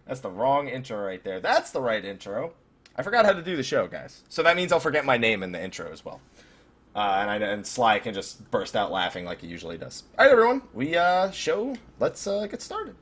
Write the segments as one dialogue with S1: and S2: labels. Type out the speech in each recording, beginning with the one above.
S1: That's the wrong intro right there. That's the right intro. I forgot how to do the show, guys. So that means I'll forget my name in the intro as well. And Sly can just burst out laughing like he usually does. All right, everyone. Let's get started.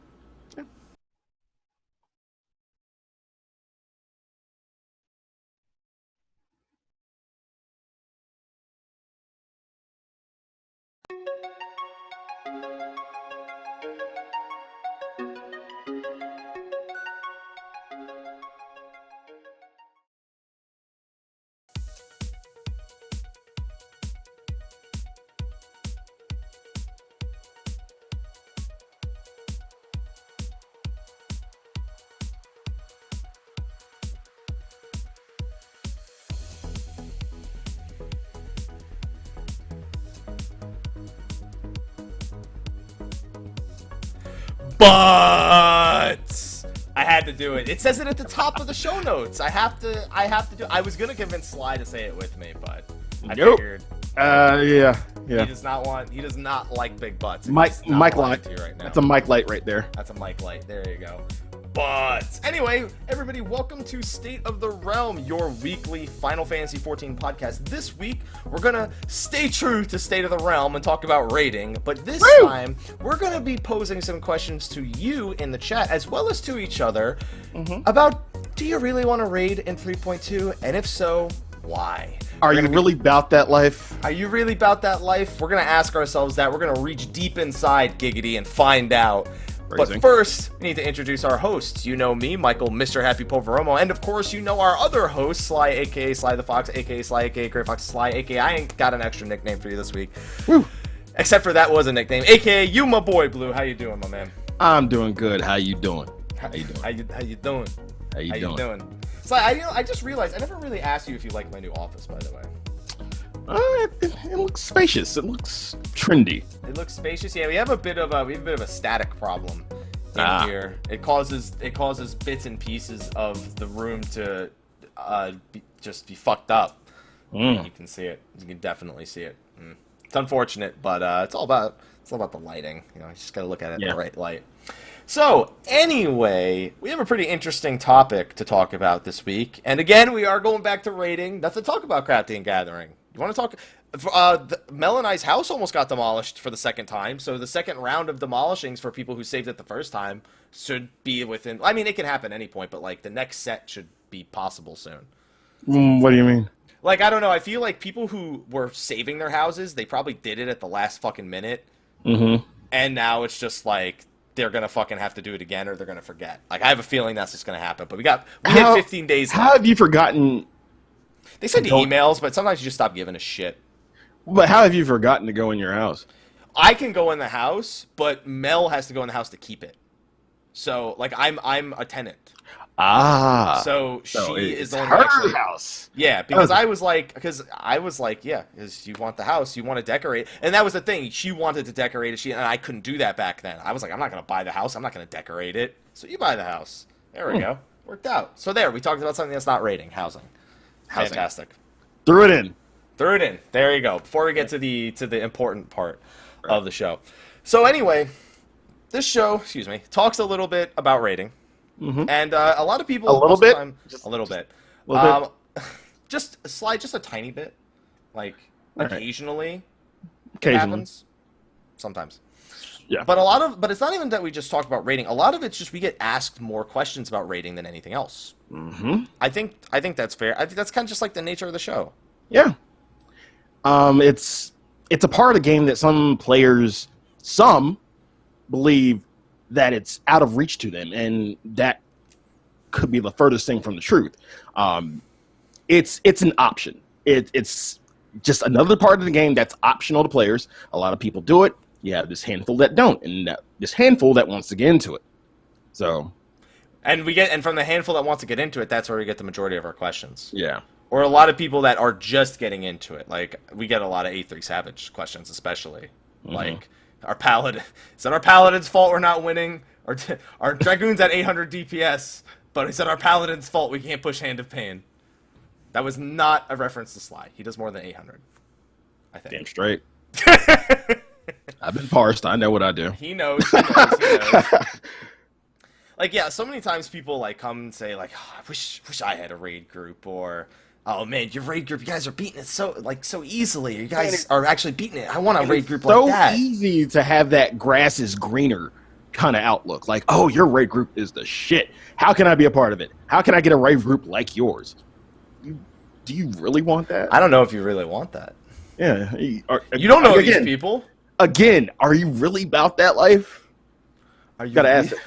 S1: But I had to do it. It says it at the top of the show notes. I have to do. I was gonna convince Sly to say it with me, but I figured.
S2: Yeah.
S1: He does not like big butts.
S2: Mike Light.
S1: Right now.
S2: That's a Mike Light right there.
S1: That's a Mike Light. There you go. But anyway, everybody, welcome to State of the Realm, your weekly Final Fantasy XIV podcast. This week, we're gonna stay true to State of the Realm and talk about raiding, but this time, we're gonna be posing some questions to you in the chat, as well as to each other, about, do you really want to raid in 3.2? And if so, why?
S2: Are you really about that life?
S1: Are you really about that life? We're gonna ask ourselves that. We're gonna reach deep inside Giggity and find out. But first, we need to introduce our hosts. You know me, Michael, Mr. Happy Poveromo, and of course, you know our other host, Sly, aka Slythefox, aka Slyakagreyfox, Sly, aka I ain't got an extra nickname for you this week.
S2: Woo.
S1: Except for that was a nickname, aka you, my boy, Blue. How you doing, my man?
S2: I'm doing good. How you doing?
S1: How you doing?
S2: How you doing?
S1: Sly, I just realized I never really asked you if you like my new office, by the way.
S2: It looks spacious. It looks trendy.
S1: It looks spacious. Yeah, we have a bit of a static problem in here. It causes bits and pieces of the room to just be fucked up. You can see it. You can definitely see it. It's unfortunate, but it's all about the lighting. You know, you just gotta look at it in the right light. So, anyway, we have a pretty interesting topic to talk about this week. And again, we are going back to raiding. Not to talk about Crafty and Gathering. You want to talk... Mel and I's house almost got demolished for the second time, so the second round of demolishings for people who saved it the first time should be within... I mean, it can happen any point, but, like, the next set should be possible soon.
S2: What do you mean?
S1: Like, I don't know. I feel like people who were saving their houses, they probably did it at the last fucking minute. And now it's just, like... they're going to fucking have to do it again or they're going to forget. Like, I have a feeling that's just going to happen. But we had 15 days left.
S2: How have you forgotten?
S1: They send emails, but sometimes you just stop giving a shit.
S2: But how have you forgotten to go in your house?
S1: I can go in the house, but Mel has to go in the house to keep it. So, like, I'm a tenant. So she is the one
S2: her house.
S1: Yeah, because I was like, yeah, because you want the house, you want to decorate, and that was the thing. She wanted to decorate it, and I couldn't do that back then. I was like, I'm not gonna buy the house, I'm not gonna decorate it. So you buy the house. There we go, worked out. So there, we talked about something that's not raiding, housing. Fantastic.
S2: Threw it in.
S1: There you go. Before we get to the important part of the show. So anyway, this show, talks a little bit about raiding. And a lot of people...
S2: A little bit?
S1: Just a tiny bit. Like, occasionally.
S2: Occasionally.
S1: It happens. Sometimes.
S2: Yeah.
S1: But it's not even that we just talk about raiding. A lot of it's just we get asked more questions about raiding than anything else. I think that's fair. I think that's kind of just like the nature of the show.
S2: Yeah. It's a part of the game that some players, believe that it's out of reach to them, and that could be the furthest thing from the truth. It's an option. It's just another part of the game that's optional to players. A lot of people do it. You have this handful that don't, and this handful that wants to get into it. So,
S1: and from the handful that wants to get into it, that's where we get the majority of our questions.
S2: Yeah.
S1: Or a lot of people that are just getting into it. Like, we get a lot of A3 Savage questions, especially. Like, is it our Paladin's fault we're not winning? Or our Dragoon's at 800 DPS, but is it our Paladin's fault we can't push Hand of Pain? That was not a reference to Sly. He does more than 800, I think.
S2: Damn straight. I've been parsed. I know what I do.
S1: He knows. Like, yeah, so many times people, like, come and say, like, oh, wish I had a raid group, or, oh, man, your raid group, you guys are beating it so easily. You guys are actually beating it. I want a raid group like that.
S2: It's so easy to have that grass is greener kind of outlook. Like, oh, your raid group is the shit. How can I be a part of it? How can I get a raid group like yours? Do you really want that?
S1: I don't know if you really want that.
S2: Yeah.
S1: You don't know these people.
S2: Again, are you really about that life?
S1: You
S2: gotta ask it.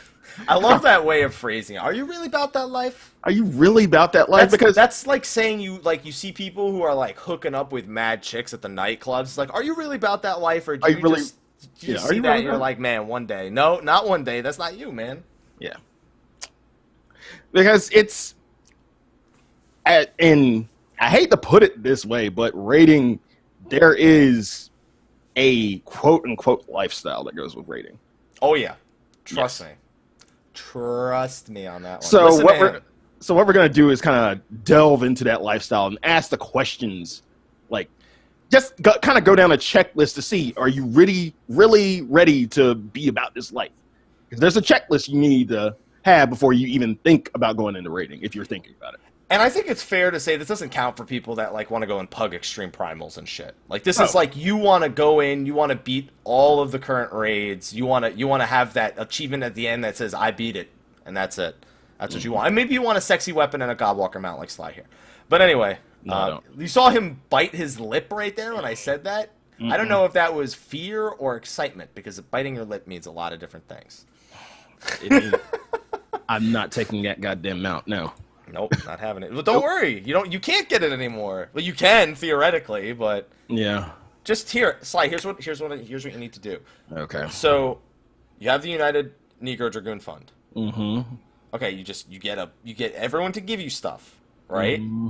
S1: I love that way of phrasing it. Are you really about that life?
S2: Are you really about that life?
S1: Because that's like saying you see people who are like hooking up with mad chicks at the nightclubs. It's like, are you really about that life, or do you really just see that and you're like, man, one day? No, not one day. That's not you, man.
S2: Yeah. Because it's and I hate to put it this way, but raiding, there is a quote unquote lifestyle that goes with raiding.
S1: Oh yeah, trust me. Trust me on that one.
S2: So what we're gonna do is kind of delve into that lifestyle and ask the questions, like just kind of go down a checklist to see, are you really ready to be about this life? Because there's a checklist you need to have before you even think about going into raiding, if you're thinking about it.
S1: And I think it's fair to say this doesn't count for people that like want to go and pug extreme primals and shit. Like this is like you want to go in, you want to beat all of the current raids, you want to have that achievement at the end that says I beat it, and that's it. That's what you want. And maybe you want a sexy weapon and a Godwalker mount like Slyh here. But anyway, you saw him bite his lip right there when I said that. I don't know if that was fear or excitement, because biting your lip means a lot of different things.
S2: I'm not taking that goddamn mount. No.
S1: Nope, not having it. Well, don't worry. You can't get it anymore. Well, you can theoretically, but
S2: yeah.
S1: Just here, Slyh. Here's what you need to do.
S2: Okay.
S1: So, you have the United Negro Dragoon Fund.
S2: Mm-hmm.
S1: Okay, you get everyone to give you stuff, right? Mm-hmm.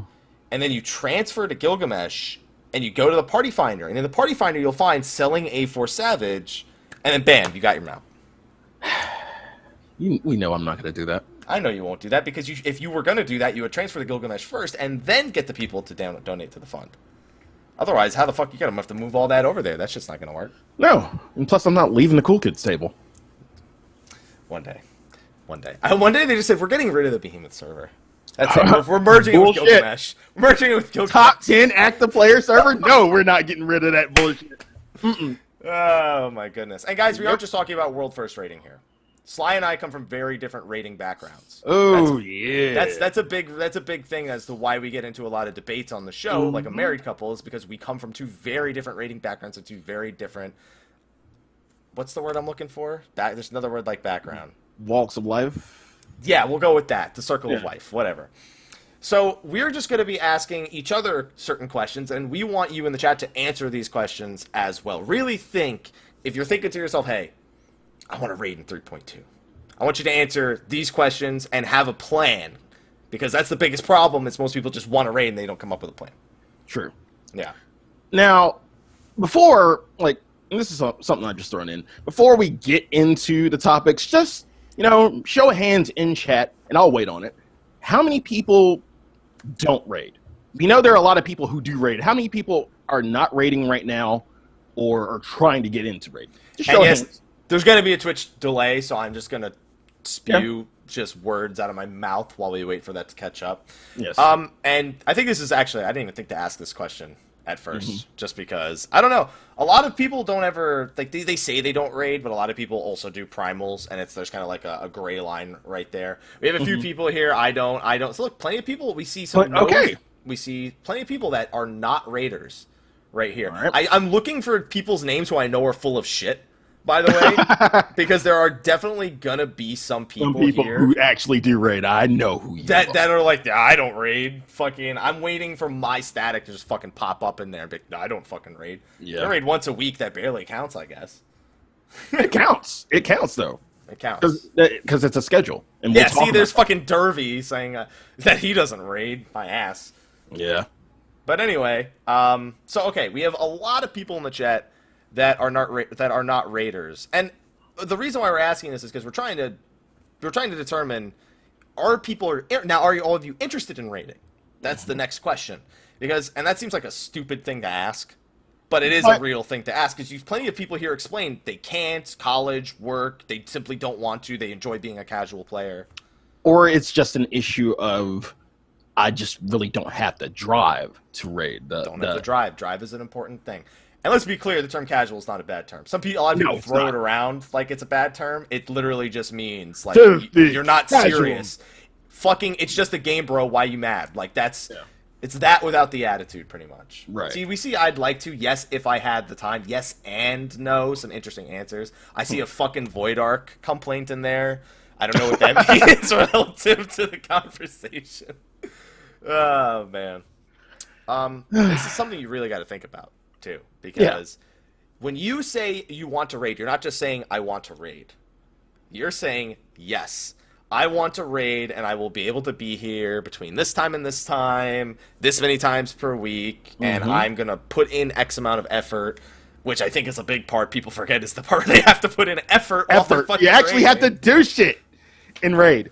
S1: And then you transfer to Gilgamesh, and you go to the Party Finder, and in the Party Finder you'll find selling A4 Savage, and then bam, you got your mount.
S2: We know I'm not going to do that.
S1: I know you won't do that, because if you were going to do that, you would transfer to Gilgamesh first and then get the people to donate to the fund. Otherwise, how the fuck you going to have to move all that over there? That's just not going to work.
S2: No, and plus I'm not leaving the cool kids table.
S1: One day. One day they just said, we're getting rid of the Behemoth server. That's it. We're merging it with Gilgamesh. We're merging it with Gilgamesh.
S2: Top 10 active player server? No, we're not getting rid of that bullshit.
S1: Oh, my goodness. And guys, we aren't just talking about world first rating here. Slyh and I come from very different rating backgrounds.
S2: Oh yeah,
S1: that's a big thing as to why we get into a lot of debates on the show, like a married couple, is because we come from two very different rating backgrounds and two very different. What's the word I'm looking for? There's another word like background.
S2: Walks of life.
S1: Yeah, we'll go with that. The circle of life, whatever. So we're just going to be asking each other certain questions, and we want you in the chat to answer these questions as well. Really think, if you're thinking to yourself, hey, I want to raid in 3.2. I want you to answer these questions and have a plan, because that's the biggest problem. Is most people just want to raid and they don't come up with a plan.
S2: True.
S1: Yeah.
S2: Now, before, like, and this is something I just thrown in, before we get into the topics, just, show of hands in chat, and I'll wait on it. How many people don't raid? We know there are a lot of people who do raid. How many people are not raiding right now or are trying to get into raid? Just show of hands.
S1: There's going to be a Twitch delay, so I'm just going to spew just words out of my mouth while we wait for that to catch up.
S2: Yes.
S1: And I think this is actually, I didn't even think to ask this question at first, just because, I don't know, a lot of people don't ever, like, they say they don't raid, but a lot of people also do primals, and there's kind of like a gray line right there. We have a few people here, I don't. So look, plenty of people, we see some, we see plenty of people that are not raiders right here. Right. I'm looking for people's names who I know are full of shit, by the way, because there are definitely gonna be some people here
S2: who actually do raid. I know who you
S1: that are like, I don't raid. Fucking, I'm waiting for my static to just fucking pop up in there and be like, no, I don't fucking raid. Yeah, I raid once a week. That barely counts, I guess.
S2: It counts. It counts though.
S1: It counts
S2: because it's a schedule. And
S1: yeah, see, there's fucking Dervy saying that he doesn't raid. My ass.
S2: Yeah.
S1: But anyway, so okay, we have a lot of people in the chat that are not raiders, and the reason why we're asking this is because we're trying to determine, are all of you interested in raiding? That's the next question, and that seems like a stupid thing to ask, But it is a real thing to ask, because you've plenty of people here explain they can't, college, work, they simply don't want to, they enjoy being a casual player.
S2: Or it's just an issue of, I just really don't have the drive to raid.
S1: Don't have the drive. Drive is an important thing. And let's be clear, the term casual is not a bad term. A lot of people throw it around like it's a bad term. It literally just means, like, you're not serious. Fucking, it's just a game, bro, why you mad? Like, that's... Yeah. It's that without the attitude, pretty much.
S2: Right.
S1: See, we see I'd like to, yes, if I had the time, yes and no, some interesting answers. I see a fucking Void Arc complaint in there. I don't know what that means relative to the conversation. Oh, man. This is something you really got to think about, too, because when you say you want to raid, you're not just saying, I want to raid. You're saying, yes, I want to raid, and I will be able to be here between this time and this time, this many times per week, and I'm going to put in X amount of effort, which I think is a big part. People forget is the part where they have to put in effort.
S2: You actually have to do shit in raid.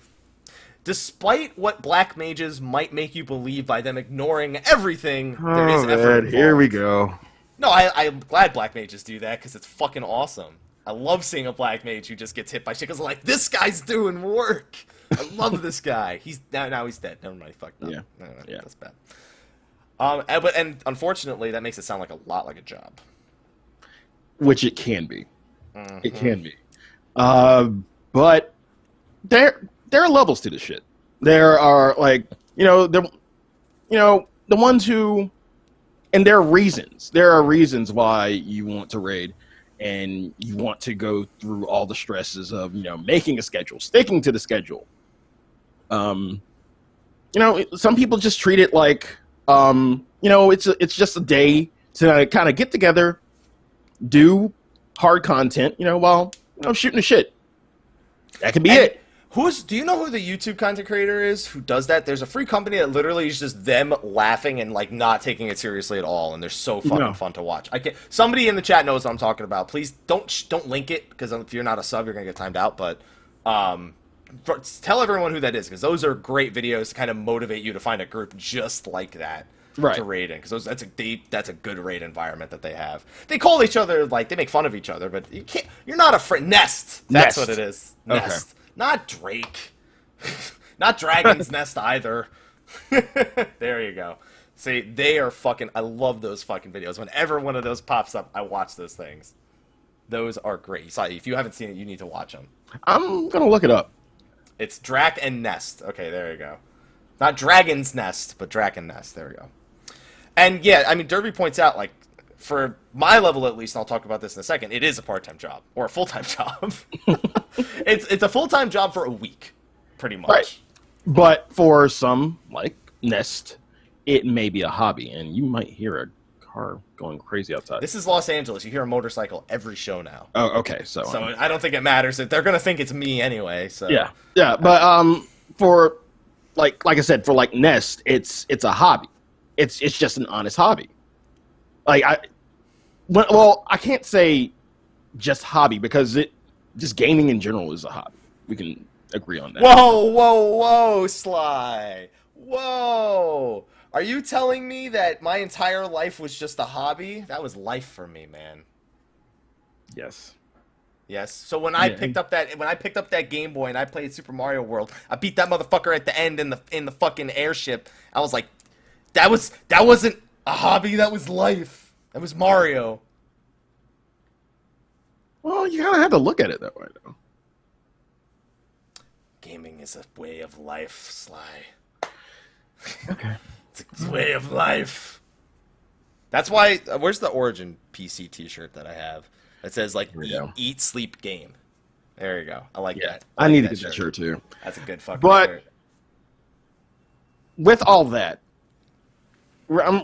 S1: Despite what black mages might make you believe by them ignoring everything, there is effort involved.
S2: Here we go.
S1: No, I'm glad black mages do that, because it's fucking awesome. I love seeing a black mage who just gets hit by shit because like, this guy's doing work. I love this guy. He's now he's dead. Never mind. He fucked up.
S2: Yeah.
S1: Yeah, that's bad. And unfortunately, that makes it sound like a lot like a job.
S2: Which it can be. It can be. But there are levels to this shit. There are like the ones who, and there are reasons. There are reasons why you want to raid. And you want to go through all the stresses of, making a schedule, sticking to the schedule. Some people just treat it like, it's just a day to kind of get together, do hard content, while shooting the shit. That can be it.
S1: Do you know who the YouTube content creator is who does that? There's a free company that literally is just them laughing and like not taking it seriously at all, and they're so fucking fun to watch. Somebody in the chat knows what I'm talking about. Please don't link it, because if you're not a sub, you're gonna get timed out. But tell everyone who that is, because those are great videos to kind of motivate you to find a group just like that to raid in. Because that's a good raid environment that they have. They call each other they make fun of each other, but you're not a friend. Nest. That's what it is. Nest. Okay. Not Drake. Not Dragon's Nest either. There you go. See, they are fucking... I love those fucking videos. Whenever one of those pops up, I watch those things. Those are great. If you haven't seen it, you need to watch them.
S2: I'm going to look it up.
S1: It's Drac and Nest. Okay, there you go. Not Dragon's Nest, but Drac and Nest. There we go. And yeah, I mean, Derby points out, for my level at least, and I'll talk about this in a second, it is a part-time job, or a full-time job. It's a full-time job for a week, pretty much.
S2: Right. But for some, like Nest, it may be a hobby, and you might hear a car going crazy outside.
S1: This is Los Angeles. You hear a motorcycle every show now.
S2: Oh, okay. So
S1: I don't think it matters. They're going to think it's me anyway. So
S2: yeah. But for like I said, for Nest, it's a hobby. It's just an honest hobby. I can't say just hobby, because just gaming in general is a hobby. We can agree on that.
S1: Whoa, Sly. Whoa. Are you telling me that my entire life was just a hobby? That was life for me, man.
S2: Yes.
S1: Yes. So when I picked up that Game Boy and I played Super Mario World, I beat that motherfucker at the end in the fucking airship. I was like, that wasn't a hobby, that was life. That was Mario.
S2: Well, you kind of have to look at it that way, though.
S1: Gaming is a way of life, Sly.
S2: Okay.
S1: It's a way of life. That's why... where's the Origin PC t-shirt that I have? It says, eat, sleep, game. There you go. I like that.
S2: I need to get that shirt, too.
S1: That's a good fucking
S2: But
S1: shirt.
S2: with all that, I'm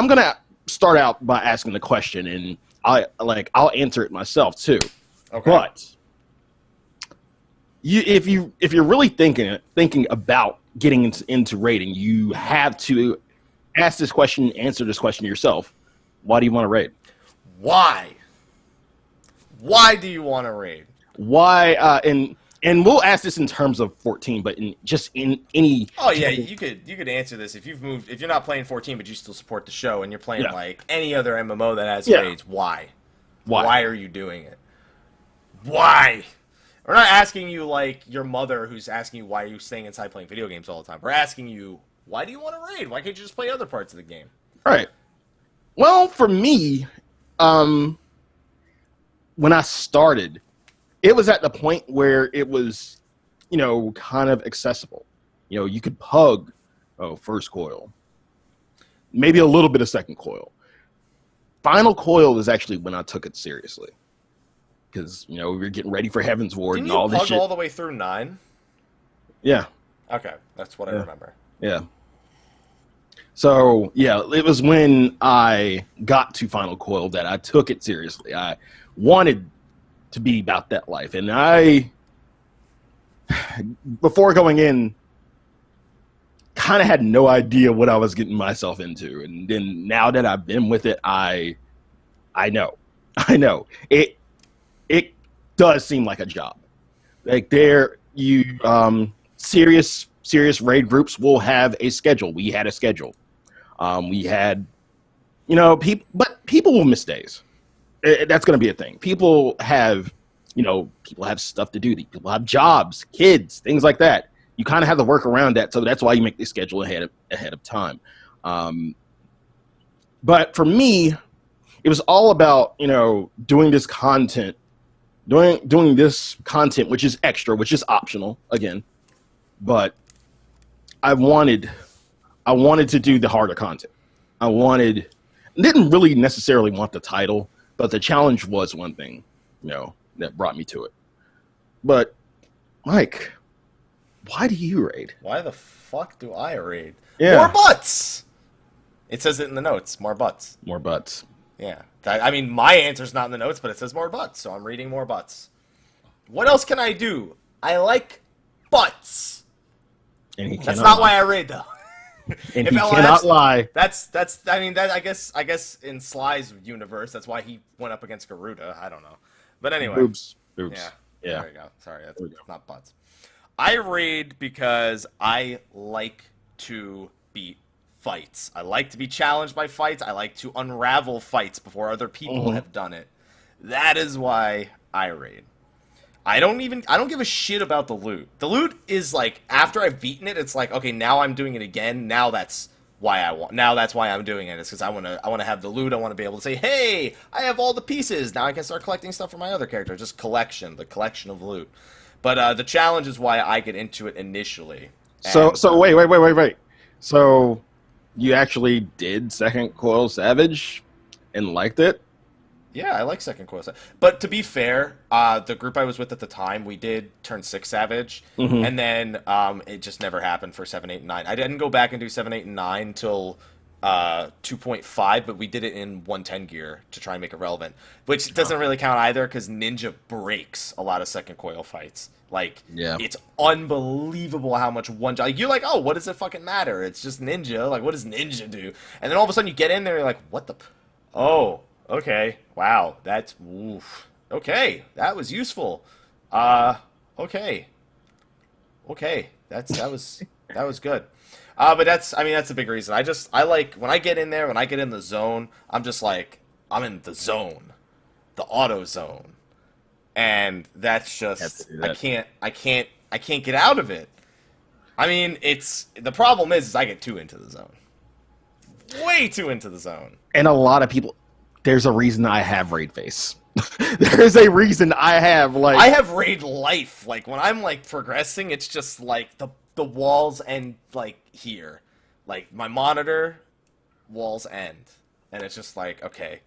S2: gonna start out by asking the question, and I'll answer it myself too.
S1: Okay.
S2: But if you're really thinking about getting into raiding, you have to ask this question, answer this question yourself. Why do you want to raid?
S1: Why? Why do you want to raid?
S2: Why? And And we'll ask this in terms of 14, but in any.
S1: Oh yeah, you could answer this if if you're not playing 14, but you still support the show, and you're playing like any other MMO that has raids. Why? Why are you doing it? Why? We're not asking you like your mother who's asking you why are you staying inside playing video games all the time. We're asking you why do you want to raid? Why can't you just play other parts of the game?
S2: All right. Well, for me, when I started, it was at the point where it was, kind of accessible. You could pug, first coil, maybe a little bit of second coil. Final coil is actually when I took it seriously. Because, we were getting ready for Heaven's Ward and all this shit.
S1: Didn't you pug all the way through 9?
S2: Yeah.
S1: Okay, that's what I remember.
S2: Yeah. So, yeah, it was when I got to Final Coil that I took it seriously. I wanted to be about that life. And before going in, kind of had no idea what I was getting myself into. And then now that I've been with it, I know. It does seem like a job. Like serious raid groups will have a schedule. We had a schedule. We had, people will miss days. That's going to be a thing. People have stuff to do. People have jobs, kids, things like that. You kind of have to work around that. So that's why you make the schedule ahead of time. But for me, it was all about, doing this content, which is extra, which is optional again. But I wanted to do the harder content. Didn't really necessarily want the title, but the challenge was one thing, that brought me to it. But Mike, why do you raid?
S1: Why the fuck do I raid?
S2: Yeah.
S1: More butts! It says it in the notes. More butts.
S2: More butts.
S1: Yeah. My answer's not in the notes, but it says more butts, so I'm reading more butts. What else can I do? I like butts.
S2: And
S1: that's not why I raid, though.
S2: And he cannot lie.
S1: I guess in Sly's universe, that's why he went up against Garuda. I don't know. But anyway.
S2: Boobs.
S1: Yeah. There you go. Sorry, that's not butts. I raid because I like to beat fights. I like to be challenged by fights. I like to unravel fights before other people have done it. That is why I raid. I don't give a shit about the loot. The loot is like after I've beaten it, it's like, okay, now I'm doing it again. Now that's why I'm doing it. It's because I want to have the loot. I want to be able to say, hey, I have all the pieces. Now I can start collecting stuff for my other character. Just the collection of loot. But the challenge is why I get into it initially.
S2: So wait. So you actually did Second Coil Savage and liked it?
S1: Yeah, I like Second Coil Savage. But to be fair, the group I was with at the time, we did turn 6 Savage, and then it just never happened for 7, 8, and 9. I didn't go back and do 7, 8, and 9 until 2.5, but we did it in 110 gear to try and make it relevant, which doesn't really count either because Ninja breaks a lot of Second Coil fights. Like, it's unbelievable how much you're like, oh, what does it fucking matter? It's just Ninja. Like, what does Ninja do? And then all of a sudden you get in there and you're like, what the... Oh... Okay. Wow. That's okay. That was useful. Okay. That was good. But that's a big reason. I like when I get in there, when I get in the zone, I'm just like I'm in the zone, the auto zone, and that's just I can't get out of it. I mean, the problem is I get too into the zone, way too into the zone,
S2: and a lot of people. There's a reason I have raid face. There's a reason I have
S1: I have raid life. Like when I'm like progressing, it's just like the walls end like here, like my monitor walls end, and it's just like okay,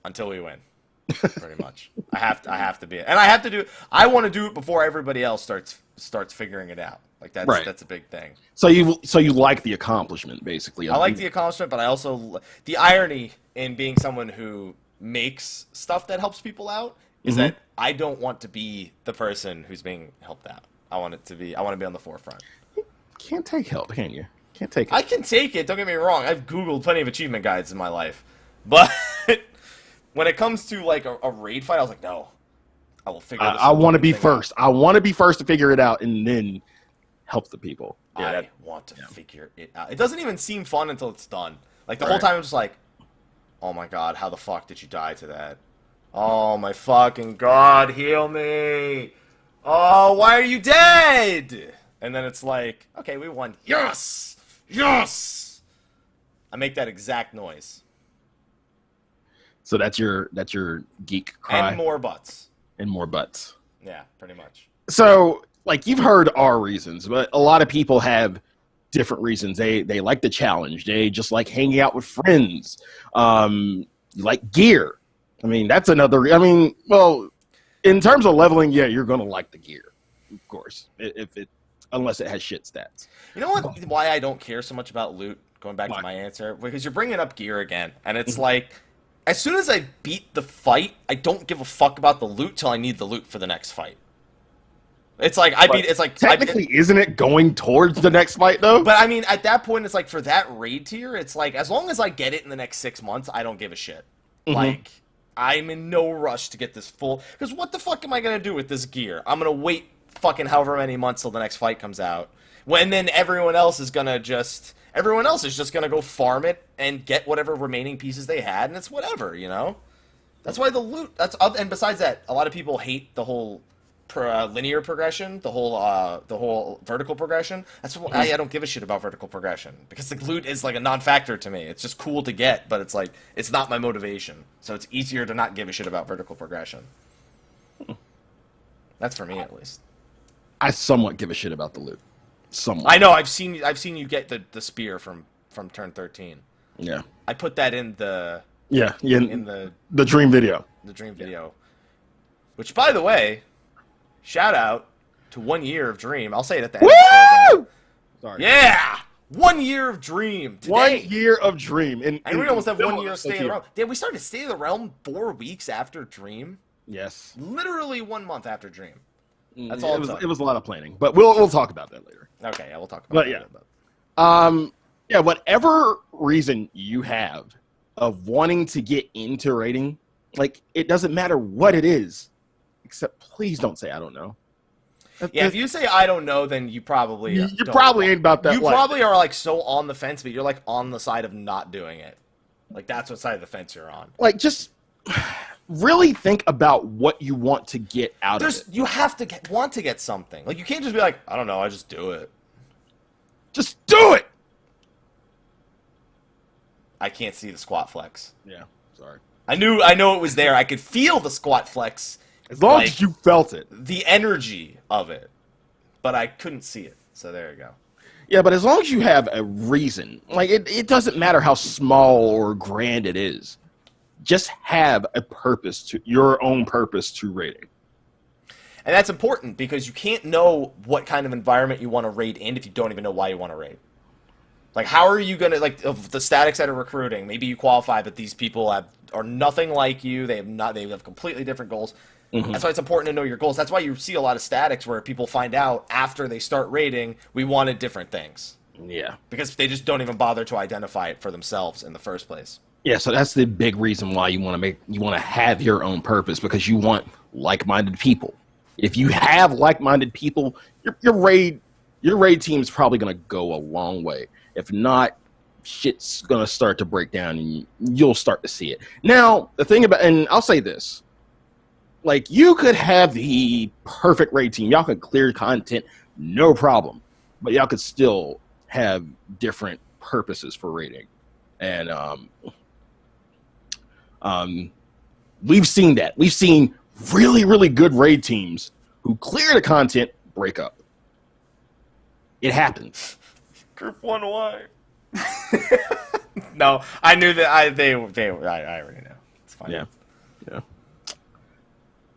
S1: until we win, pretty much. I have to be it, and I want to do it before everybody else starts figuring it out. Like that's a big thing.
S2: So you like the accomplishment, basically.
S1: I like the accomplishment, but I also the irony in being someone who makes stuff that helps people out is that I don't want to be the person who's being helped out. I want to be on the forefront.
S2: You can't take help, can you? Can't take it.
S1: I can take it. Don't get me wrong. I've Googled plenty of achievement guides in my life, but when it comes to like a raid fight, I was like, no. I will figure this
S2: I want to be
S1: thing
S2: first. I want to be first to figure it out and then help the people.
S1: Yeah, I want to figure it out. It doesn't even seem fun until it's done. Like, the whole time I'm just like, oh my god, how the fuck did you die to that? Oh my fucking god, heal me! Oh, why are you dead? And then it's like, okay, we won. Yes! Yes! I make that exact noise.
S2: So that's your geek cry.
S1: And more butts.
S2: And more butts.
S1: Yeah, pretty much.
S2: So, like, you've heard our reasons, but a lot of people have different reasons. They like the challenge. They just like hanging out with friends. Like gear. I mean, that's another. I mean, well, in terms of leveling, yeah, you're gonna like the gear, of course, unless it has shit stats.
S1: You know what? Why I don't care so much about loot? Going back to my answer, because you're bringing up gear again, and it's like, as soon as I beat the fight, I don't give a fuck about the loot till I need the loot for the next fight. It's like It's like
S2: technically, isn't it going towards the next fight though?
S1: But I mean, at that point, it's like for that raid tier, it's like as long as I get it in the next 6 months, I don't give a shit. Like, I'm in no rush to get this full. Because what the fuck am I gonna do with this gear? I'm gonna wait fucking however many months till the next fight comes out, when then everyone else is just gonna go farm it and get whatever remaining pieces they had, and it's whatever, you know. That's why the loot. And besides that, a lot of people hate the whole linear progression, the whole vertical progression. That's why I don't give a shit about vertical progression, because the loot is like a non-factor to me. It's just cool to get, but it's like it's not my motivation. So it's easier to not give a shit about vertical progression. That's for me, at least.
S2: I somewhat give a shit about the loot. Somewhat.
S1: I know. I've seen you get the spear from turn 13.
S2: Yeah.
S1: I put that in the
S2: in the dream video.
S1: The dream video. Which, by the way, shout out to 1 year of Dream. I'll say it at the end.
S2: Woo! Sorry.
S1: Yeah! 1 year of Dream. Today.
S2: 1 year of Dream.
S1: And we almost have 1 year of State of the Realm. Damn, we started State of the Realm 4 weeks after Dream.
S2: Yes.
S1: Literally 1 month after Dream. That's all
S2: it was a lot of planning. But we'll talk about that later.
S1: Okay, yeah, we'll talk about that.
S2: But whatever reason you have of wanting to get into raiding, like, it doesn't matter what it is, except please don't say I don't know.
S1: Yeah, if you say I don't know, then you probably
S2: you probably ain't about that.
S1: You probably are like so on the fence, but you're like on the side of not doing it. Like, that's what side of the fence you're on.
S2: Like, just really think about what you want to get out of it.
S1: You have to want to get something. Like, you can't just be like, I don't know, I just do it.
S2: Just do it.
S1: I can't see the squat flex.
S2: Yeah, sorry.
S1: I know it was there. I could feel the squat flex.
S2: As long as you felt it.
S1: The energy of it. But I couldn't see it. So there you go.
S2: Yeah, but as long as you have a reason, like, it doesn't matter how small or grand it is. Just have a purpose, your own purpose to raiding.
S1: And that's important, because you can't know what kind of environment you want to raid in if you don't even know why you want to raid. Like, how are you going to, like, of the statics that are recruiting, maybe you qualify, but these people are nothing like you. They have completely different goals. That's why it's important to know your goals. That's why you see a lot of statics where people find out after they start raiding, we wanted different things.
S2: Yeah.
S1: Because they just don't even bother to identify it for themselves in the first place. Yeah,
S2: so that's the big reason why you want to have your own purpose, because you want like-minded people. If you have like-minded people, your raid team's probably going to go a long way. If not, shit's going to start to break down, and you'll start to see it. Now, the thing about, and I'll say this, like, you could have the perfect raid team. Y'all could clear content, no problem. But y'all could still have different purposes for raiding. And we've seen that. We've seen really, really good raid teams who clear the content break up. It happens.
S1: Group 1Y. No, I knew that I already know. It's fine.
S2: Yeah.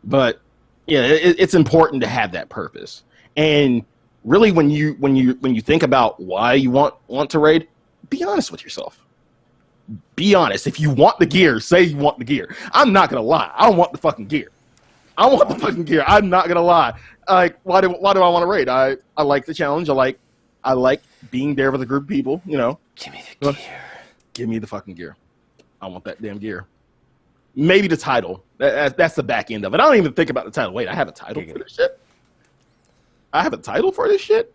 S2: But yeah, it's important to have that purpose. And really, when you think about why you want to raid, be honest with yourself. Be honest. If you want the gear, say you want the gear. I'm not gonna lie. I want the fucking gear. I want the fucking gear. I'm not gonna lie. Like, why do I want to raid? I like the challenge. I like being there with a group of people. You know.
S1: Give me the gear.
S2: Give me the fucking gear. I want that damn gear. maybe the title. That's the back end of it. I don't even think about the title. Wait, I have a title for this shit? I have a title for this shit?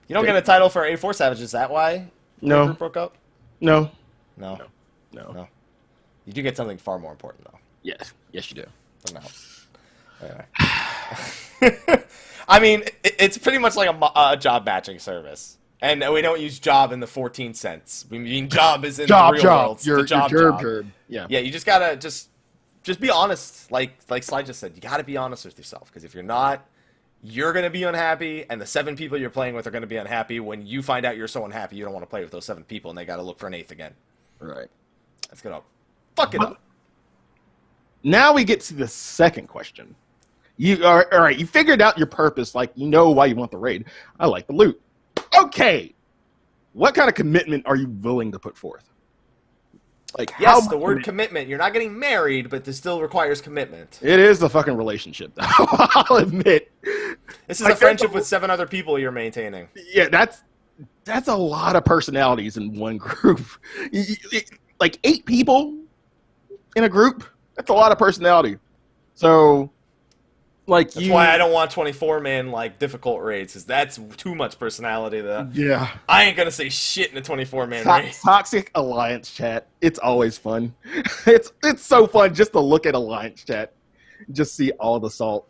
S1: You don't get a title for A4 Savage. Is that why
S2: No.
S1: group broke up?
S2: No.
S1: No.
S2: No.
S1: You do get something far more important, though.
S2: Yes, you do.
S1: Doesn't help. Anyway. I mean, it's pretty much like a job matching service. And we don't use job in the 14 cents. We mean job is in the real world.
S2: Your
S1: job.
S2: Yeah.
S1: Yeah, you just gotta just be honest. Like Sly just said, you gotta be honest with yourself. Because if you're not, you're gonna be unhappy, and the 7 people you're playing with are gonna be unhappy when you find out you're so unhappy you don't want to play with those 7 people, and they gotta look for an 8th again.
S2: Right.
S1: That's gonna fuck it up.
S2: Now we get to the second question. You are all right. You figured out your purpose, like you know why you want the raid. I like the loot. Okay, what kind of commitment are you willing to put forth? Like,
S1: yes, the word commitment. You're not getting married, but this still requires commitment.
S2: It is a fucking relationship, though. I'll admit.
S1: This is a friendship with 7 other people you're maintaining.
S2: Yeah, that's a lot of personalities in one group. Like 8 people in a group. That's a lot of personality. So. That's
S1: why I don't want 24-man difficult raids, because that's too much personality.
S2: Yeah,
S1: I ain't gonna say shit in a 24-man raid.
S2: Toxic alliance chat. It's always fun. It's so fun just to look at alliance chat, just see all the salt.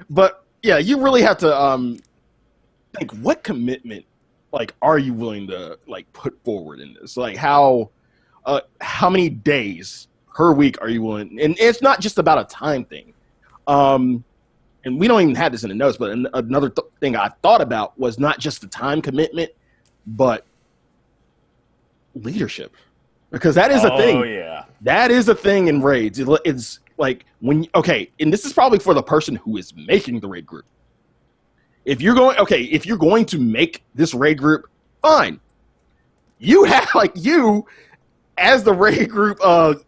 S2: But yeah, you really have to think, what commitment are you willing to put forward in this? Like how many days per week are you willing? And it's not just about a time thing. And we don't even have this in the notes, but another thing I thought about was not just the time commitment, but leadership. Because that is a thing.
S1: Oh, yeah.
S2: That is a thing in raids. It's like and this is probably for the person who is making the raid group. If you're going to make this raid group, fine. You have, you, as the raid group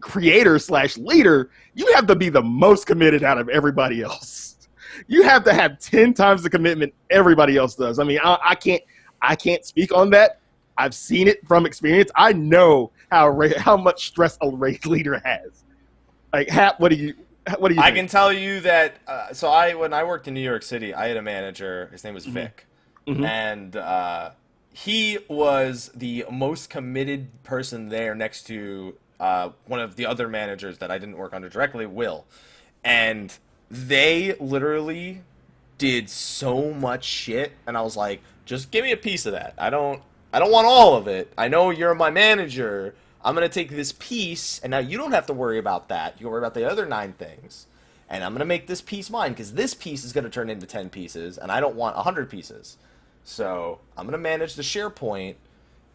S2: creator / leader, you have to be the most committed out of everybody else. You have to have 10 times the commitment everybody else does. I mean, I can't speak on that. I've seen it from experience. I know how much stress a raid leader has. Hap, what do you think?
S1: I can tell you that. When I worked in New York City, I had a manager. His name was Vic, and he was the most committed person there, next to one of the other managers that I didn't work under directly, Will, and they literally did so much shit, and I was like, just give me a piece of that. I don't want all of it. I know you're my manager. I'm going to take this piece, and now you don't have to worry about that. You can worry about the other 9 things. And I'm going to make this piece mine, because this piece is going to turn into 10 pieces, and I don't want 100 pieces. So I'm going to manage the SharePoint,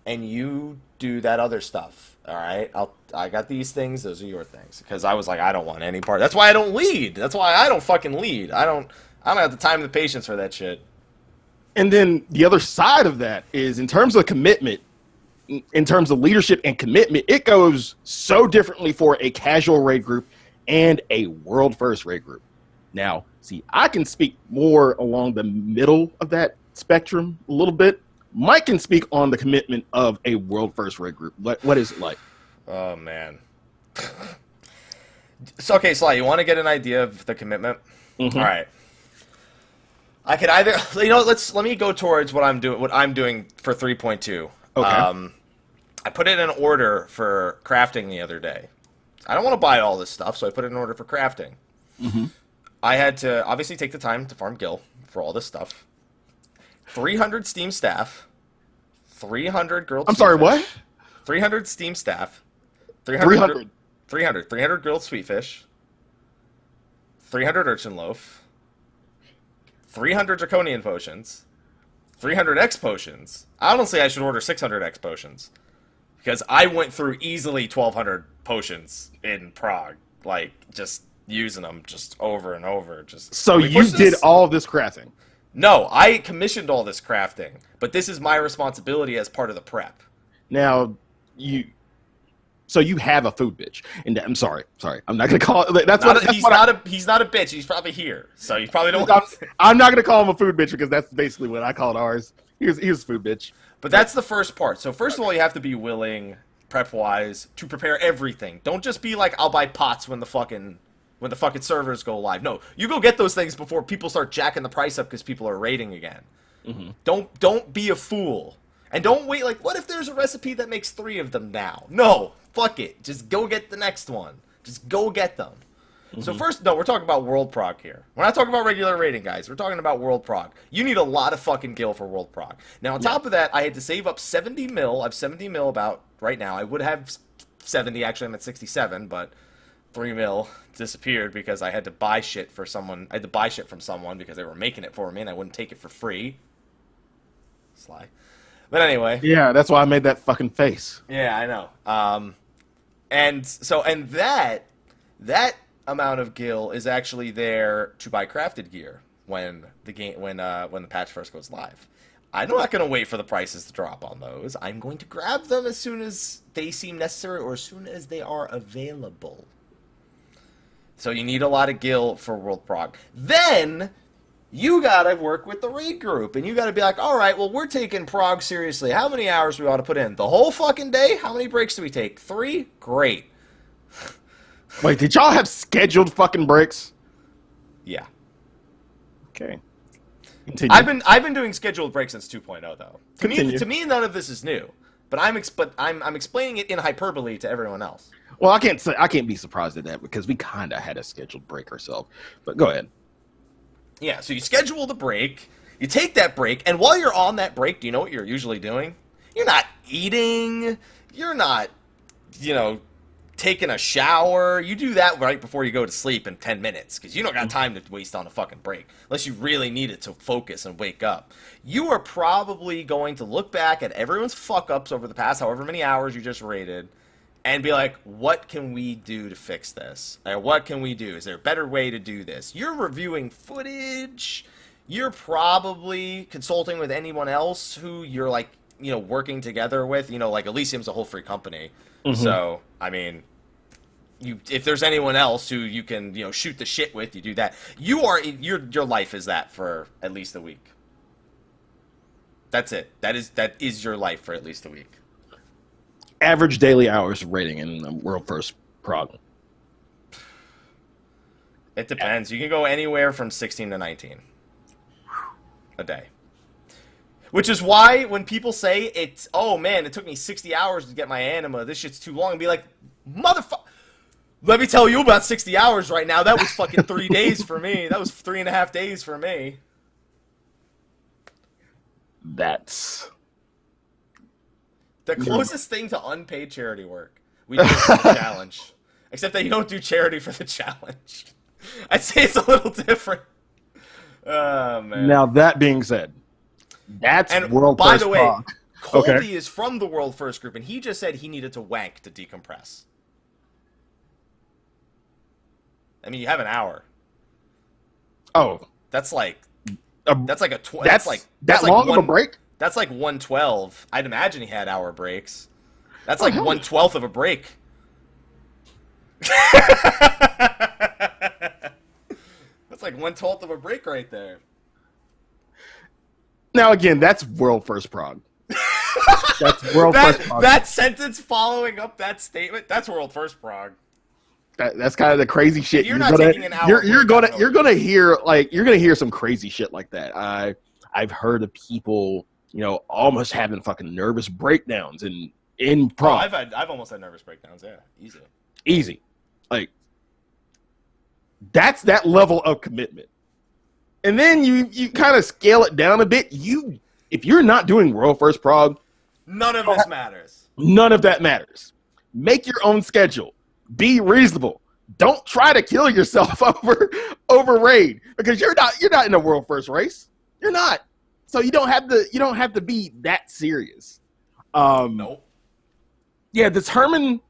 S1: and you do that other stuff. All right? I got these things. Those are your things. Because I was like, I don't want any part. That's why I don't lead. That's why I don't fucking lead. I don't have the time and the patience for that shit.
S2: And then the other side of that is, in terms of commitment, in terms of leadership and commitment, it goes so differently for a casual raid group and a world first raid group. Now, see, I can speak more along the middle of that spectrum a little bit. Mike can speak on the commitment of a world first raid group. What is it like?
S1: Oh, man. So, okay, Sly, you want to get an idea of the commitment? Mm-hmm. All right. I could either, let me go towards what I'm doing for 3.2. Okay. I put it in order for crafting the other day. I don't want to buy all this stuff, so I put it in order for crafting. Mm-hmm. I had to obviously take the time to farm Gil for all this stuff. 300 Steam staff, 300 grilled.
S2: I'm sorry, what?
S1: 300 Steam staff, 300 grilled sweet fish, 300 urchin loaf, 300 draconian potions, 300 X potions. I don't say I should order 600 X potions, because I went through easily 1,200 potions in Prague, just using them just over and over.
S2: So you did all this crafting?
S1: No, I commissioned all this crafting, but this is my responsibility as part of the prep.
S2: Now, you have a food bitch, and I'm sorry, I'm not gonna call it.
S1: He's not a bitch. He's probably here, so you probably don't.
S2: I'm not gonna call him a food bitch, because that's basically what I called ours. Here's food bitch.
S1: But that's the first part. So first of all, you have to be willing prep-wise, to prepare everything. Don't just be like, I'll buy pots when the fucking servers go live. No, you go get those things before people start jacking the price up because people are raiding again. Mm-hmm. Don't be a fool. And don't wait, like, what if there's a recipe that makes 3 of them now? No, fuck it. Just go get the next one. Just go get them. Mm-hmm. So first, no, we're talking about world prog here. We're not talking about regular raiding, guys. We're talking about world prog. You need a lot of fucking gil for world prog. Now, on top of that, I had to save up 70 mil. I have 70 mil about right now. I would have 70. Actually, I'm at 67, but 3 mil disappeared because I had to buy shit for someone. I had to buy shit from someone because they were making it for me, and I wouldn't take it for free. Sly. But anyway.
S2: Yeah, that's why I made that fucking face.
S1: Yeah, I know. And that amount of gil is actually there to buy crafted gear when the patch first goes live. I'm not going to wait for the prices to drop on those. I'm going to grab them as soon as they seem necessary or as soon as they are available. So you need a lot of gil for world prog. Then you gotta work with the raid group, and you gotta be like, all right, well, we're taking prog seriously. How many hours do we ought to put in? The whole fucking day? How many breaks do we take? 3? Great.
S2: Wait, did y'all have scheduled fucking breaks?
S1: Yeah.
S2: Okay. Continue.
S1: I've been doing scheduled breaks since 2.0 though. To me, none of this is new. But I'm explaining it in hyperbole to everyone else.
S2: Well, I can't be surprised at that because we kind of had a scheduled break ourselves. But go ahead.
S1: Yeah, so you schedule the break, you take that break, and while you're on that break, do you know what you're usually doing? You're not eating, you're not, taking a shower. You do that right before you go to sleep in 10 minutes, because you don't got time to waste on a fucking break, unless you really need it to focus and wake up. You are probably going to look back at everyone's fuck-ups over the past however many hours you just rated, and be like, what can we do to fix this? Or what can we do? Is there a better way to do this? You're reviewing footage. You're probably consulting with anyone else who you're, working together with. Elysium's a whole free company. Mm-hmm. So, I mean, if there's anyone else who you can, shoot the shit with, you do that. Your life is that for at least a week. That's it. That is your life for at least a week.
S2: Average daily hours of rating in World First Prog.
S1: It depends. You can go anywhere from 16 to 19 a day. Which is why when people say it took me 60 hours to get my anima, this shit's too long, and be like, motherfucker, let me tell you about 60 hours right now. That was fucking 3 days for me. That was 3.5 days for me.
S2: That's
S1: the closest thing to unpaid charity work we do for the challenge. Except that you don't do charity for the challenge. I'd say it's a little different. Oh, man.
S2: Now, that being said, that's World First. By the way,
S1: Colby is from the World First group, and he just said he needed to wank to decompress. I mean, you have an hour.
S2: Oh.
S1: That's like
S2: long of a break?
S1: That's like 1/12. I'd imagine he had hour breaks. That's like 1/12 of a break. That's like 1/12 of a break right there.
S2: Now again, that's World First Prog. That's World First Prog.
S1: That sentence following up that statement, that's World First Prog.
S2: That's kind of the crazy shit.
S1: If you're not taking an hour.
S2: You're gonna hear some crazy shit like that. I've heard of people, almost having fucking nervous breakdowns in prog.
S1: Oh, I've almost had nervous breakdowns. Yeah,
S2: easy. Like, that's that level of commitment. And then you kind of scale it down a bit. If you're not doing World First Prog,
S1: none of this matters.
S2: None of that matters. Make your own schedule. Be reasonable. Don't try to kill yourself over raid, because you're not in a World First race. You're not. So you don't have to be that serious.
S1: Nope.
S2: Yeah, determine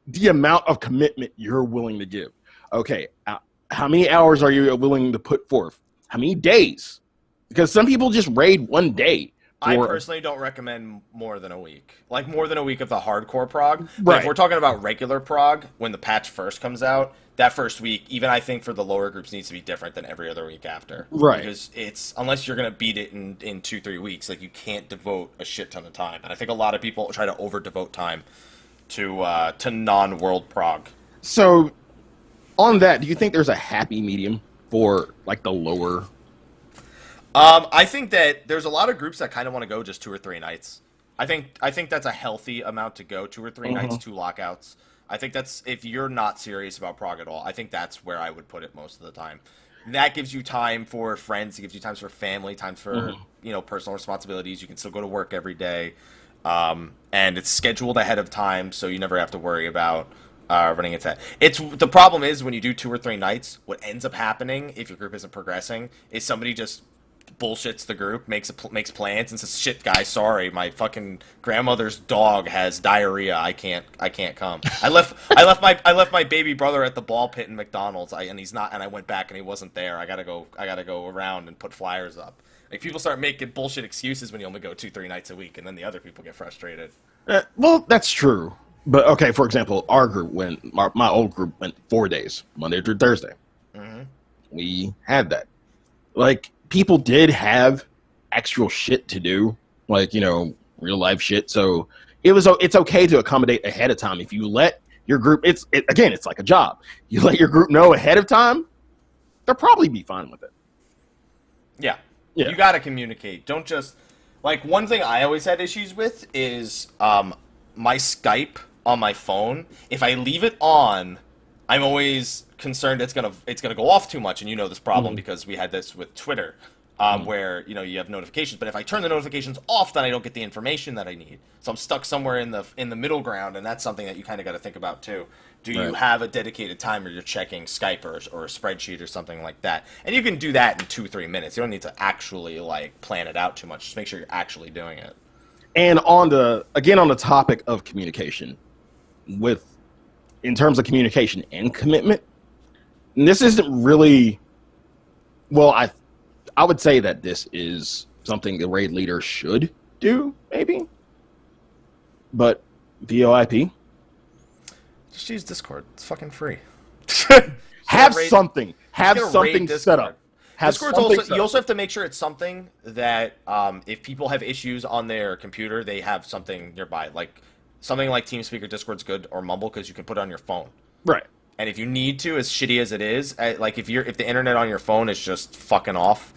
S2: the amount of commitment you're willing to give. Okay, how many hours are you willing to put forth? How many days? Because some people just raid one day.
S1: I personally don't recommend more than a week. Like, more than a week of the hardcore prog. But
S2: right.
S1: If we're talking about regular prog, when the patch first comes out, that first week, even I think for the lower groups, needs to be different than every other week after.
S2: Right.
S1: Because unless you're going to beat it in 2-3 weeks, like, you can't devote a shit ton of time. And I think a lot of people try to over-devote time to non-world prog.
S2: So, on that, do you think there's a happy medium for like the lower?
S1: I think that there's a lot of groups that kind of want to go just 2 or 3 nights. I think that's a healthy amount to go, 2 or 3 nights, 2 lockouts. I think that's, if you're not serious about prog at all, I think that's where I would put it most of the time. That gives you time for friends, it gives you times for family, times for personal responsibilities. You can still go to work every day, and it's scheduled ahead of time, so you never have to worry about running into that. The problem is when you do 2 or 3 nights, what ends up happening if your group isn't progressing is somebody just bullshits the group, makes plans, and says, "Shit, guys, sorry, my fucking grandmother's dog has diarrhea. I can't come. I left my baby brother at the ball pit in McDonald's. And he's not. And I went back and he wasn't there. I gotta go around and put flyers up." Like, people start making bullshit excuses when you only go 2-3 nights a week, and then the other people get frustrated.
S2: Well, that's true. But okay, for example, our group my old group went 4 days, Monday through Thursday. Mm-hmm. We had that. Like, people did have actual shit to do, like, real life shit. So it's okay to accommodate ahead of time. If you let your group, it's like a job. You let your group know ahead of time, they'll probably be fine with it.
S1: Yeah. You got to communicate. Don't just, like, one thing I always had issues with is my Skype on my phone. If I leave it on, I'm always concerned it's gonna go off too much, and this problem because we had this with Twitter, where you have notifications, but if I turn the notifications off, then I don't get the information that I need. So I'm stuck somewhere in the middle ground, and that's something that you kind of got to think about too. Do you have a dedicated time where you're checking Skype or a spreadsheet or something like that? And you can do that in 2-3 minutes. You don't need to actually plan it out too much. Just make sure you're actually doing it.
S2: And on the topic of communication, in terms of communication and commitment, and this isn't really, well, I would say that this is something the raid leader should do, maybe, but VoIP.
S1: Just use Discord. It's fucking free.
S2: Have something set up.
S1: Discord's you also have to make sure it's something that if people have issues on their computer, they have something nearby, like something like TeamSpeak or Discord's good, or Mumble, because you can put it on your phone. Right. And if you need to, as shitty as it is, like if the internet on your phone is just fucking off,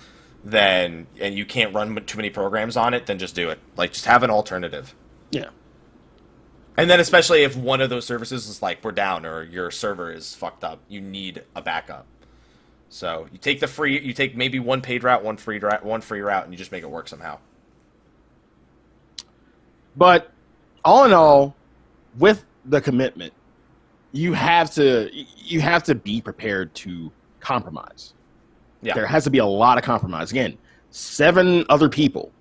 S1: and you can't run too many programs on it, then just do it. Like, just have an alternative. Yeah. And then especially if one of those services is like, we're down, or your server is fucked up, you need a backup. So you take maybe one paid route, one free route, and you just make it work somehow.
S2: But all in all, with the commitment, you have to be prepared to compromise. Yeah. There has to be a lot of compromise. Again, 7 other people.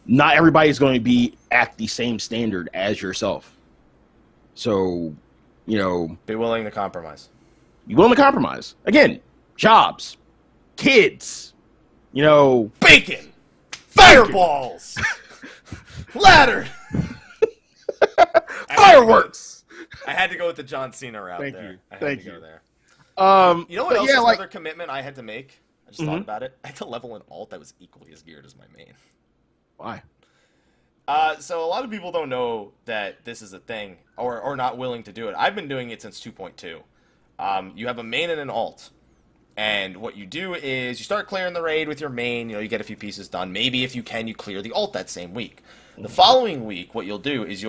S2: Not everybody's going to be at the same standard as yourself. So,
S1: be willing to compromise.
S2: Be willing to compromise. Again, jobs, kids,
S1: bacon, fireballs, ladder,
S2: fireworks.
S1: I had to go with the John Cena route.
S2: Thank
S1: there.
S2: you.
S1: I had
S2: Thank
S1: to
S2: you.
S1: go there. What else is another commitment I had to make? I just thought about it. I had to level an alt that was equally as geared as my main.
S2: Why?
S1: So a lot of people don't know that this is a thing, or not willing to do it. I've been doing it since 2.2. You have a main and an alt. And what you do is you start clearing the raid with your main. You get a few pieces done. Maybe if you can, you clear the alt that same week. The following week, what you'll do is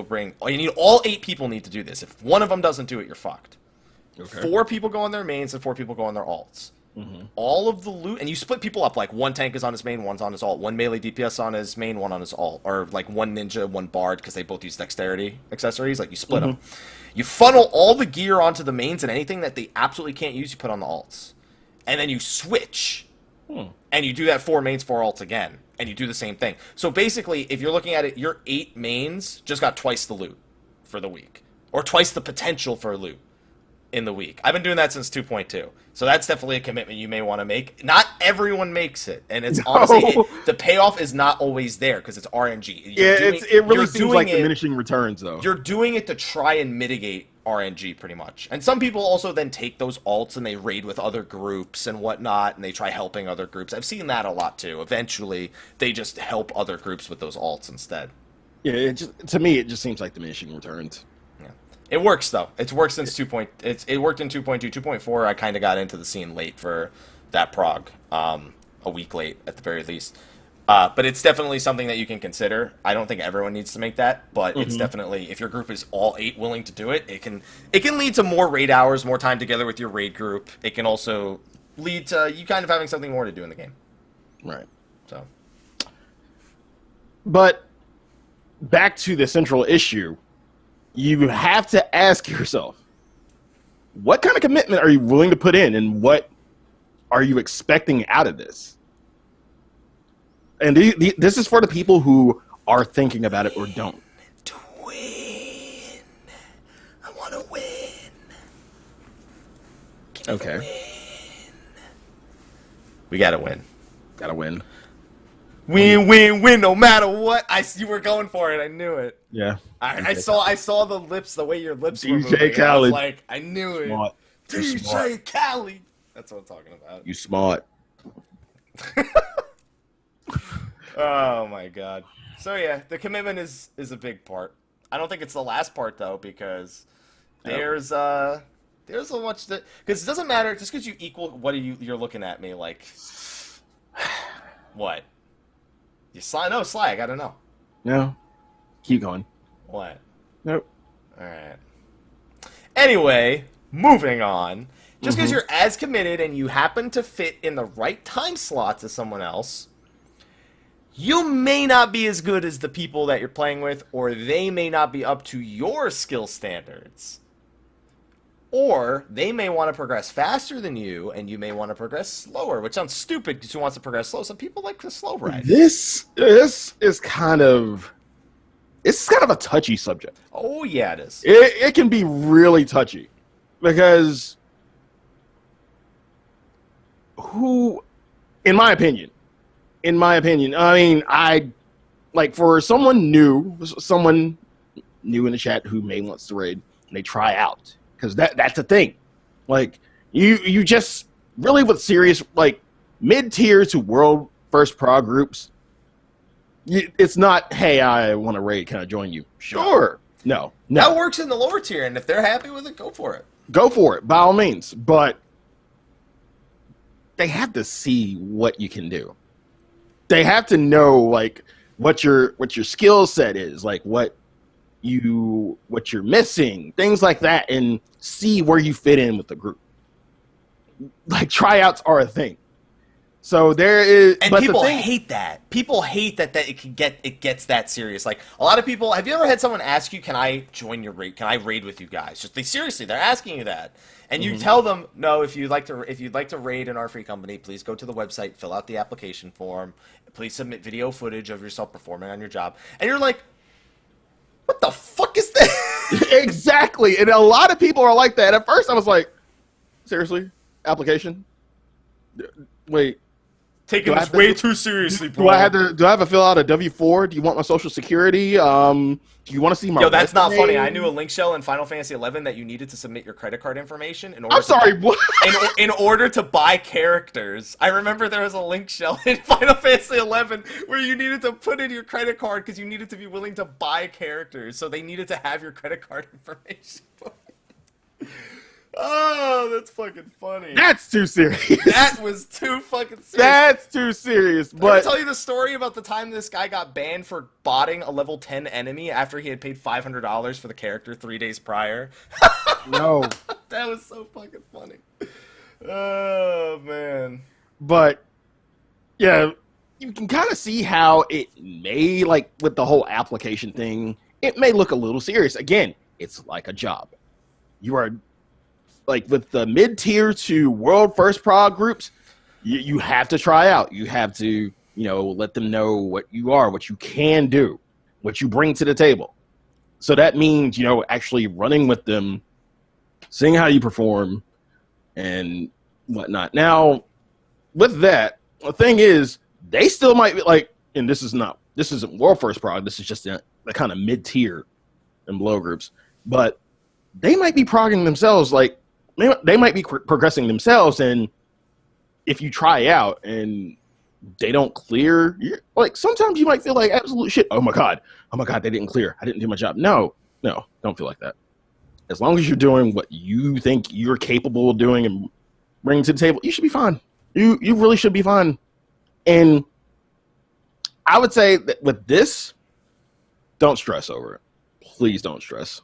S1: all 8 people need to do this. If one of them doesn't do it, you're fucked. Okay. 4 people go on their mains and 4 people go on their alts. Mm-hmm. All of the loot, and you split people up, like one tank is on his main, one's on his alt, one melee DPS on his main, one on his alt, or like one ninja, one bard, because they both use dexterity accessories. Like, you split them. You funnel all the gear onto the mains, and anything that they absolutely can't use, you put on the alts. And then you switch, and you do that 4 mains, 4 alts again, and you do the same thing. So basically, if you're looking at it, your 8 mains just got twice the loot for the week, or twice the potential for loot in the week. I've been doing that since 2.2. So that's definitely a commitment you may want to make. Not everyone makes it, and it's honestly, the payoff is not always there because it's RNG.
S2: It really seems like diminishing returns, though.
S1: You're doing it to try and mitigate RNG, pretty much. And some people also then take those alts and they raid with other groups and whatnot, and they try helping other groups. I've seen that a lot, too. Eventually, they just help other groups with those alts instead.
S2: Yeah, to me, it just seems like diminishing returns.
S1: Yeah. It works though. It's worked since 2. It worked in 2.2, 2.4. I kind of got into the scene late for that prog, a week late at the very least. But it's definitely something that you can consider. I don't think everyone needs to make that, but it's definitely, if your group is all 8 willing to do it, it can lead to more raid hours, more time together with your raid group. It can also lead to you kind of having something more to do in the game.
S2: Right.
S1: So,
S2: but back to the central issue, you have to ask yourself, what kind of commitment are you willing to put in, and what are you expecting out of this? And this is for the people who are thinking about it or don't.
S1: To win. I want to win.
S2: Okay.
S1: Win. We got to win.
S2: Gotta win.
S1: Win, no matter what. You were going for it. I knew it.
S2: Yeah.
S1: I saw the lips, the way your lips were moving.
S2: DJ Khaled.
S1: I was like, I knew it.
S2: Smart.
S1: DJ Khaled. That's what I'm talking about.
S2: You smart.
S1: Oh my god. So yeah, the commitment is a big part. I don't think it's the last part though, because there's so much that, because it doesn't matter just because you equal. What are you're looking at me like? What? You Sly? No, Sly. I gotta know.
S2: No. Keep going.
S1: What?
S2: Nope.
S1: All right. Anyway, moving on. Just because you're as committed and you happen to fit in the right time slots as someone else, you may not be as good as the people that you're playing with, or they may not be up to your skill standards. Or they may want to progress faster than you, and you may want to progress slower, which sounds stupid because who wants to progress slow? Some people like the slow ride.
S2: This is kind of a touchy subject.
S1: Oh, yeah, it is.
S2: It can be really touchy because in my opinion, I mean, for someone new in the chat who may wants to raid, and they try out, because that's a thing. Like, you just really, with serious, like, mid-tier to world first prog groups, it's not, hey, I want to raid, can I join you? Sure. No.
S1: That works in the lower tier, and if they're happy with it, go for it.
S2: Go for it, by all means. But they have to see what you can do. They have to know, like, what your skill set is, like what you're missing, things like that, and see where you fit in with the group. Like, tryouts are a thing. So there is,
S1: and
S2: but
S1: people hate that. People hate that it gets that serious. Like, a lot of people. Have you ever had someone ask you, "Can I join your raid? Can I raid with you guys?" They're asking you that, and you tell them, "No. If you'd like to raid in our free company, please go to the website, fill out the application form, please submit video footage of yourself performing on your job." And you're like, "What the fuck is that?"
S2: Exactly. And a lot of people are like that. At first, I was like, "Seriously, application? Wait."
S1: Taking this way too seriously, bro.
S2: Do I have to fill out a W-4? Do you want my social security? Do you want to see my
S1: Yo, that's
S2: resume?
S1: not funny. I knew a link shell in Final Fantasy XI that you needed to submit your credit card information in order
S2: what?
S1: in order to buy characters. I remember there was a link shell in Final Fantasy XI where you needed to put in your credit card because you needed to be willing to buy characters. So they needed to have your credit card information. Oh, that's fucking funny.
S2: That's too serious.
S1: That was too fucking serious.
S2: That's too serious.
S1: Did I
S2: But
S1: tell you the story about the time this guy got banned for botting a level 10 enemy after he had paid $500 for the character 3 days prior?
S2: no.
S1: That was so fucking funny. Oh, man.
S2: But yeah, you can kind of see how it may, like, with the whole application thing, it may look a little serious. Again, it's like a job. You are, like, with the mid-tier to world first prog groups, you have to try out. You have to, let them know what you are, what you can do, what you bring to the table. So that means, actually running with them, seeing how you perform, and whatnot. Now, with that, the thing is, they still might be like, and this isn't world first prog, this is just the kind of mid-tier and below groups, but they might be progging themselves, like, they might be progressing themselves, and if you try out and they don't clear, like sometimes you might feel like absolute shit. Oh my god, they didn't clear. I didn't do my job. No, don't feel like that. As long as you're doing what you think you're capable of doing and bringing to the table, you should be fine. You really should be fine. And I would say that with this, don't stress over it. Please don't stress.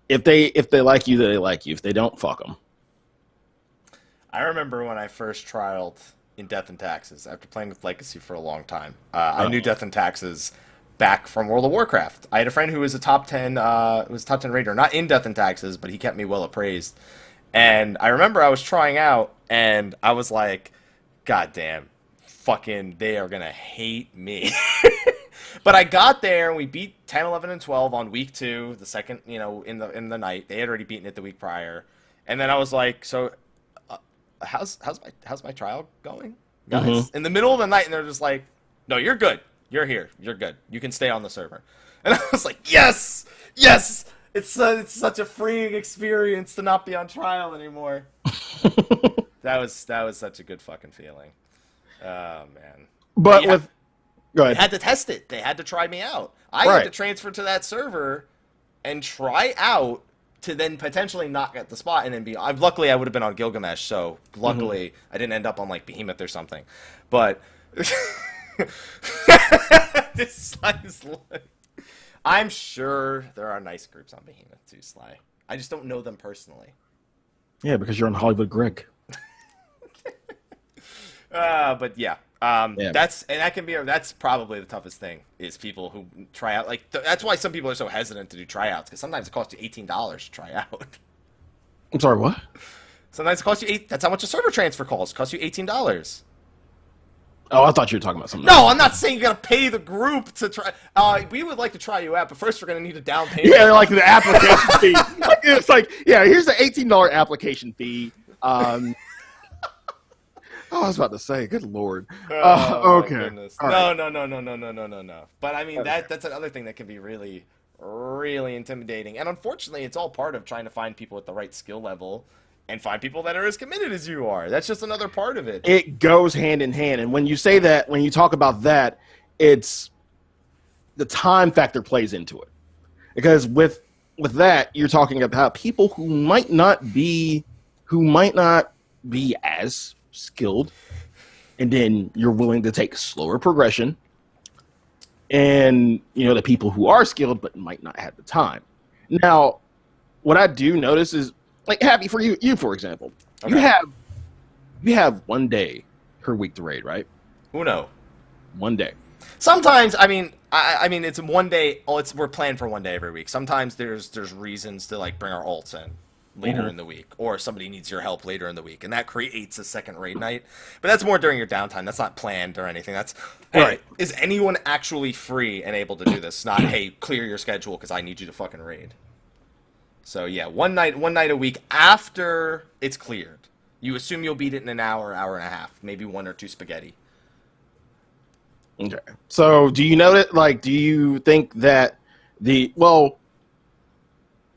S2: If they like you, they like you. If they don't, fuck them.
S1: I remember when I first trialed in Death and Taxes after playing with Legacy for a long time. I knew Death and Taxes back from World of Warcraft. I had a friend who was a top 10 raider, not in Death and Taxes, but he kept me well appraised. And I remember I was trying out, and I was like, God damn, fucking, they are gonna hate me. But I got there, and we beat 10, 11, and 12 on week 2, the second, in the night. They had already beaten it the week prior. And then I was like, so how's my trial going, guys? Mm-hmm. In the middle of the night, and they're just like, no, you're good. You're here. You're good. You can stay on the server. And I was like, yes! It's such a freeing experience to not be on trial anymore. That was such a good fucking feeling. Oh, man.
S2: But
S1: go ahead. They had to test it. They had to try me out. I had to transfer to that server and try out to then potentially not get the spot and then be... luckily, I would have been on Gilgamesh, so luckily I didn't end up on, like, Behemoth or something. But... this Slyh is like... I'm sure there are nice groups on Behemoth too, Slyh. I just don't know them personally.
S2: Yeah, because you're on Hollywood Greg.
S1: But yeah. That's probably the toughest thing is people who try out. Like that's why some people are so hesitant to do tryouts because sometimes it costs you $18 to try out.
S2: I'm sorry, what?
S1: Sometimes it costs you $8. That's how much a server transfer costs. It costs you $18.
S2: Oh, I thought you were talking about something.
S1: No, else. I'm not saying you gotta pay the group to try. We would like to try you out, but first we're gonna need a down payment.
S2: Yeah, like the application fee. It's like, yeah, here's the $18 application fee. I was about to say, good lord. Okay.
S1: No. But I mean, that's another thing that can be really, really intimidating. And unfortunately, it's all part of trying to find people at the right skill level and find people that are as committed as you are. That's just another part of it.
S2: It goes hand in hand. And when you say that, when you talk about that, it's the time factor plays into it. Because with that, you're talking about people who might not be as skilled, and then you're willing to take slower progression. And the people who are skilled but might not have the time. Now, what I do notice is, like, Happy, for you for example, okay. you have 1 day per week to raid, right?
S1: Uno.
S2: 1 day.
S1: Sometimes, I mean, it's 1 day. We're planned for 1 day every week. Sometimes there's reasons to like bring our alts in later in the week, or somebody needs your help later in the week, and that creates a second raid night. But that's more during your downtime. That's not planned or anything. That's hey, is anyone actually free and able to do this? Not hey, clear your schedule because I need you to fucking raid. So yeah, one night a week after it's cleared. You assume you'll beat it in an hour and a half, maybe 1 or 2 spaghetti.
S2: Okay. So do you know that? Like, do you think that well,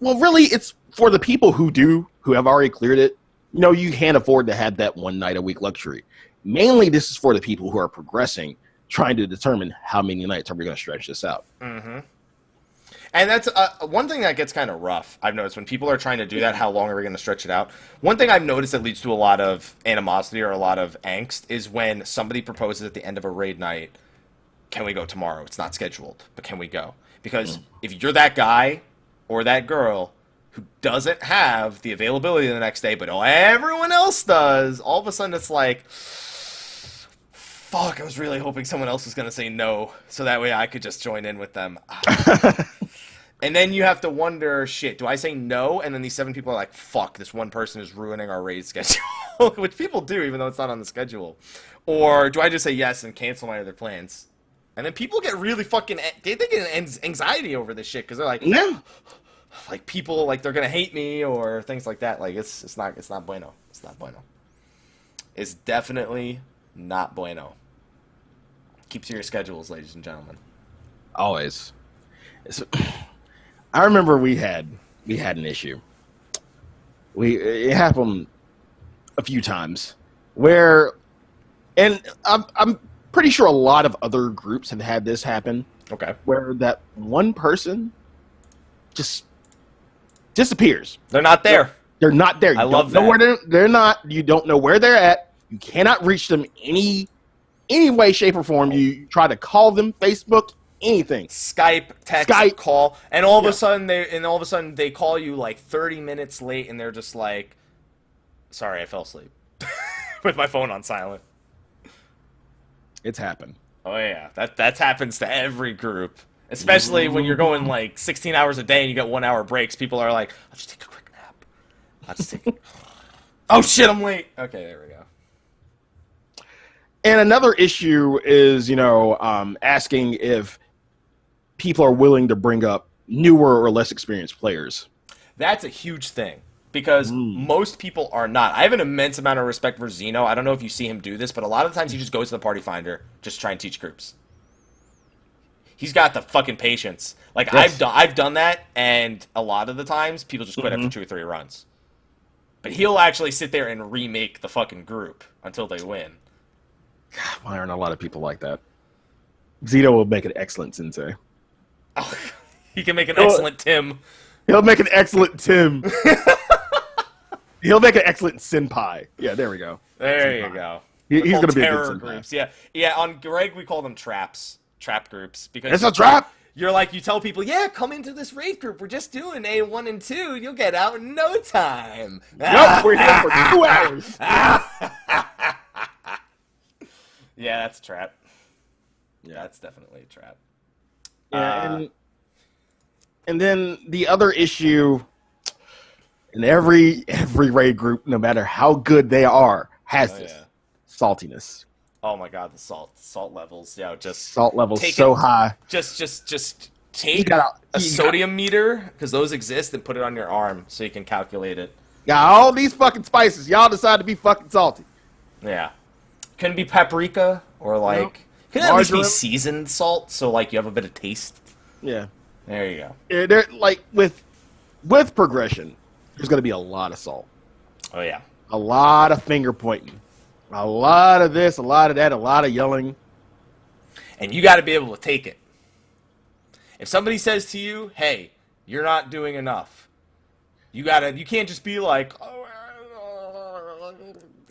S2: really, it's for the people who have already cleared it. You can't afford to have that 1 night a week luxury. Mainly, this is for the people who are progressing, trying to determine how many nights are we going to stretch this out.
S1: Mm-hmm. And that's one thing that gets kind of rough. I've noticed when people are trying to do that, how long are we going to stretch it out? One thing I've noticed that leads to a lot of animosity or a lot of angst is when somebody proposes at the end of a raid night, can we go tomorrow? It's not scheduled, but can we go? Because if you're that guy or that girl who doesn't have the availability the next day, but everyone else does, all of a sudden it's like, fuck, I was really hoping someone else was going to say no, so that way I could just join in with them. And then you have to wonder, shit, do I say no? And then these 7 people are like, fuck, this one person is ruining our raid schedule. Which people do, even though it's not on the schedule. Or do I just say yes and cancel my other plans? And then people get really fucking... They get anxiety over this shit, because they're like...
S2: No.
S1: Like, people, like, they're going to hate me, or things like that. Like, it's not bueno. It's not bueno. It's definitely not bueno. Keep to your schedules, ladies and gentlemen.
S2: Always. I remember we had an issue. It happened a few times where And I'm pretty sure a lot of other groups have had this happen.
S1: Okay.
S2: Where that one person just disappears.
S1: They're not there.
S2: They're not there. You
S1: I
S2: don't
S1: love
S2: know
S1: that.
S2: where they're not. You don't know where they're at. You cannot reach them any way, shape, or form. You try to call them, Facebook, anything.
S1: Skype, text, call, and all of a sudden they call you like 30 minutes late, and they're just like, "Sorry, I fell asleep with my phone on silent."
S2: It's happened.
S1: Oh yeah, that happens to every group, especially when you're going like 16 hours a day and you get 1 hour breaks. People are like, "I'll just take a quick nap. I'll just take." Oh shit, I'm late. Okay, there we go.
S2: And another issue is, asking if people are willing to bring up newer or less experienced players.
S1: That's a huge thing. Because most people are not. I have an immense amount of respect for Zeno. I don't know if you see him do this, but a lot of the times he just goes to the party finder, just to try and teach groups. He's got the fucking patience. Like, yes. I've done that, and a lot of the times people just quit after 2 or 3 runs. But he'll actually sit there and remake the fucking group until they win.
S2: God, why aren't a lot of people like that? Zeno will make an excellent sensei.
S1: Oh, he can make an excellent Tim.
S2: He'll make an excellent Tim. He'll make an excellent senpai. Yeah, there we go.
S1: There
S2: senpai.
S1: You go.
S2: He's going to be a
S1: terror
S2: good senpai.
S1: Groups. Yeah. On Greg, we call them traps. Trap groups. Because
S2: it's a trap.
S1: You're like, you tell people, yeah, come into this raid group. We're just doing A1 and 2. You'll get out in no time.
S2: Nope, we're here for 2 hours.
S1: Yeah, that's a trap.
S2: Yeah,
S1: that's definitely a trap.
S2: Yeah, and then the other issue. And every raid group, no matter how good they are, has this saltiness.
S1: Oh my god, the salt levels,
S2: salt levels so high.
S1: Just take a sodium meter, because those exist, and put it on your arm so you can calculate it.
S2: Got all these fucking spices. Y'all decide to be fucking salty.
S1: Yeah, couldn't be paprika or like could at least be seasoned salt, so like you have a bit of taste.
S2: Yeah,
S1: there you go.
S2: Yeah, they're like with progression. There's going to be a lot of salt.
S1: Oh, yeah.
S2: A lot of finger pointing. A lot of this, a lot of that, a lot of yelling.
S1: And you got to be able to take it. If somebody says to you, hey, you're not doing enough, you can't just be like,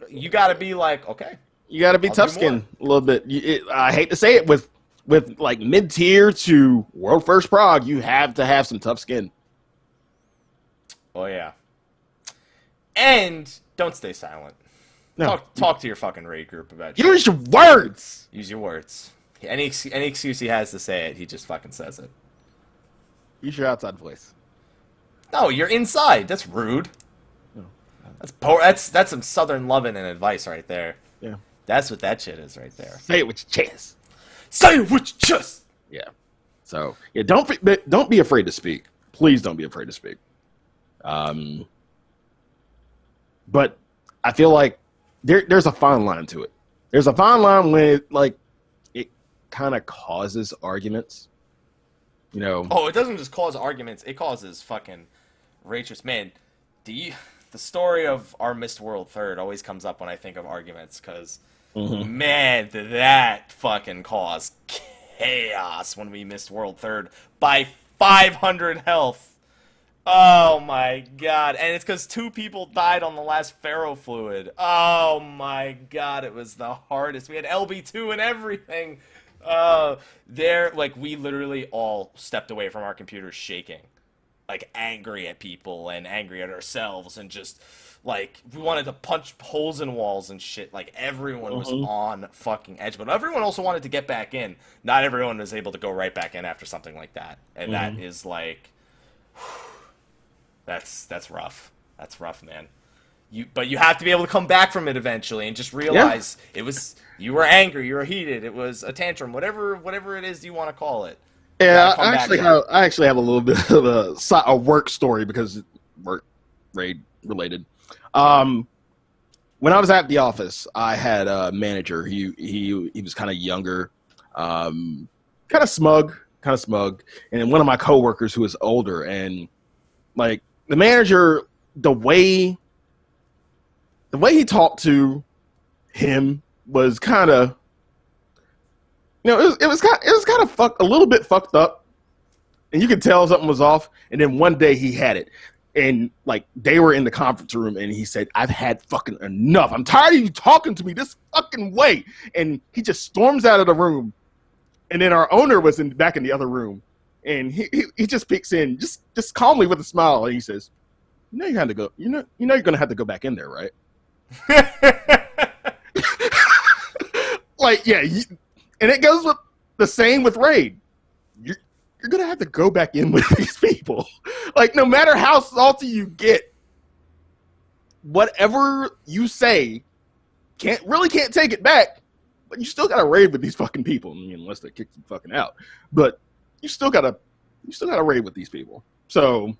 S1: you got to be like, okay.
S2: You got to be tough skinned a little bit. I hate to say it, with like mid-tier to World First Prog, you have to have some tough skin.
S1: Oh, yeah. And don't stay silent. No. Talk to your fucking raid group about shit.
S2: Use your words!
S1: Use your words. Any excuse he has to say it, he just fucking says it.
S2: Use your outside voice.
S1: No, you're inside. That's rude. Oh. That's some southern loving and advice right there.
S2: Yeah.
S1: That's what that shit is right there.
S2: Say it with your chest.
S1: Say it with your chest!
S2: Yeah. So, yeah, don't be afraid to speak. Please don't be afraid to speak. But I feel like there's a fine line to it. There's a fine line when it kind of causes arguments.
S1: Oh, it doesn't just cause arguments. It causes fucking racist. Man, the story of our Missed World Third always comes up when I think of arguments, because man, did that fucking cause chaos when we missed World Third by 500 health. Oh my god. And it's because 2 people died on the last ferrofluid. Oh my god, it was the hardest. We had LB2 and everything. We literally all stepped away from our computers shaking. Like, angry at people and angry at ourselves, and just, like, we wanted to punch holes in walls and shit. Like, everyone was on fucking edge. But everyone also wanted to get back in. Not everyone was able to go right back in after something like that. And that is, like... That's rough. That's rough, man. But you have to be able to come back from it eventually and just realize you were angry, you were heated, it was a tantrum, whatever it is you want to call it.
S2: Yeah, I actually have a little bit of a work story, because work raid related. When I was at the office, I had a manager. He was kind of younger, kind of smug, and one of my coworkers who was older, and like. The manager, the way he talked to him was kind of, it was kind of a little bit fucked up, and you could tell something was off. And then one day he had it, and like they were in the conference room, and he said, "I've had fucking enough. I'm tired of you talking to me this fucking way." And he just storms out of the room. And then our owner was back in the other room, and he just peeks in, just calmly with a smile, and he says, "You know you had to go. You know you're gonna have to go back in there, right?" Like, yeah, and it goes with the same with Raid. You're gonna have to go back in with these people. Like, no matter how salty you get, whatever you say can't take it back. But you still gotta raid with these fucking people. I mean, unless they kick you fucking out. But you still gotta raid with these people. So,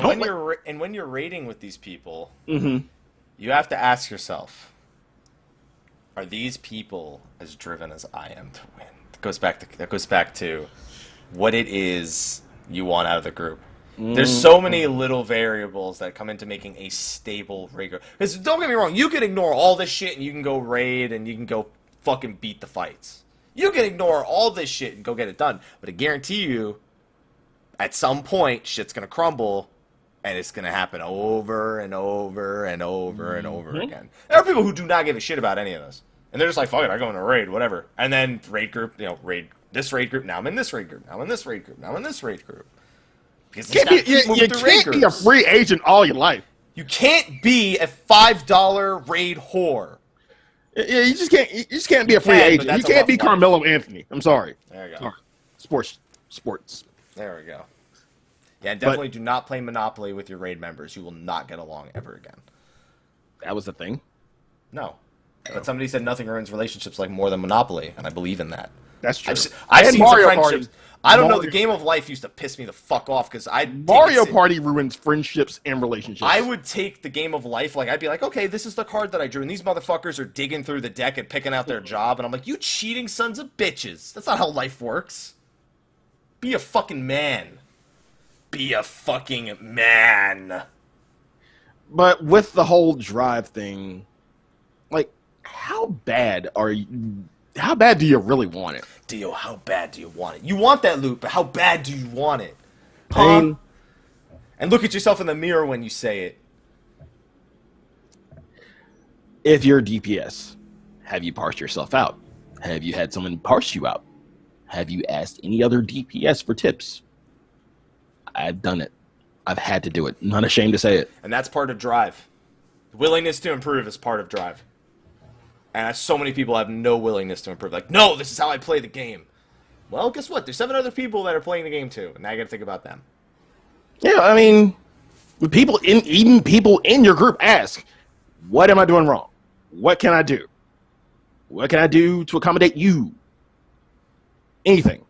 S1: when you're raiding with these people,
S2: mm-hmm.
S1: you have to ask yourself: are these people as driven as I am to win? That goes back to what it is you want out of the group. There's so many little variables that come into making a stable raid group. Because don't get me wrong, you can ignore all this shit and you can go raid and you can go fucking beat the fights. You can ignore all this shit and go get it done. But I guarantee you, at some point, shit's going to crumble and it's going to happen over and over and over and over again. There are people who do not give a shit about any of this. And they're just like, fuck it, I go in a raid, whatever. And then raid group, raid this raid group, now I'm in this raid group, now I'm in this raid group, now I'm in this raid group. Because you
S2: can't be a free agent all your life.
S1: You can't be a $5 raid whore.
S2: Yeah, you just can't be a free agent. You can't be Carmelo Anthony. I'm sorry.
S1: There you go.
S2: Sports.
S1: There we go. Yeah, and definitely do not play Monopoly with your raid members. You will not get along ever again.
S2: That was the thing?
S1: No. But somebody said nothing ruins relationships like more than Monopoly, and I believe in that.
S2: That's true.
S1: I've seen
S2: Mario
S1: some friendships.
S2: Party.
S1: I don't know. The game of life used to piss me the fuck off because
S2: Mario Party ruins friendships and relationships.
S1: I would take the game of life, like I'd be like, okay, this is the card that I drew, and these motherfuckers are digging through the deck and picking out their job, and I'm like, you cheating sons of bitches. That's not how life works. Be a fucking man. Be a fucking man.
S2: But with the whole drive thing, like, how bad do you really want it?
S1: How bad do you want it? You want that loot, but how bad do you want it?
S2: Pain.
S1: And look at yourself in the mirror when you say it.
S2: If you're DPS, have you parsed yourself out? Have you had someone parse you out? Have you asked any other DPS for tips? I've done it. I've had to do it. Not ashamed to say it.
S1: And that's part of drive. Willingness to improve is part of drive. And so many people have no willingness to improve. Like, no, this is how I play the game. Well, guess what? There's 7 other people that are playing the game too. And now you got to think about them.
S2: Yeah, I mean, even people in your group ask, what am I doing wrong? What can I do? What can I do to accommodate you? Anything.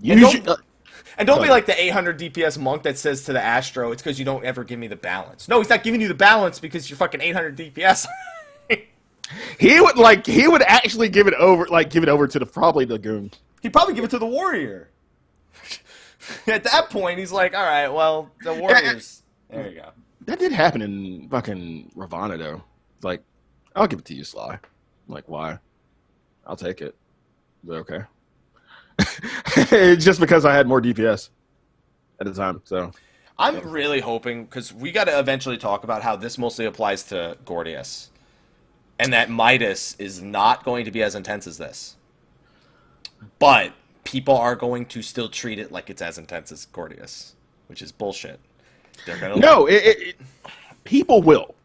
S1: And don't be like the 800 DPS monk that says to the Astro, it's because you don't ever give me the balance. No, he's not giving you the balance because you're fucking 800 DPS.
S2: He would actually give it over to probably the goon.
S1: He'd probably give it to the warrior. At that point, he's like, all right, well, the warriors. There you go.
S2: That did happen in fucking Ravana, though. Like, I'll give it to you, Sly. I'm like, why? I'll take it. Is that okay? Just because I had more DPS at the time, so.
S1: I'm really hoping, because we got to eventually talk about how this mostly applies to Gordius. And that Midas is not going to be as intense as this. But people are going to still treat it like it's as intense as Gordius, which is bullshit. They're gonna
S2: people will.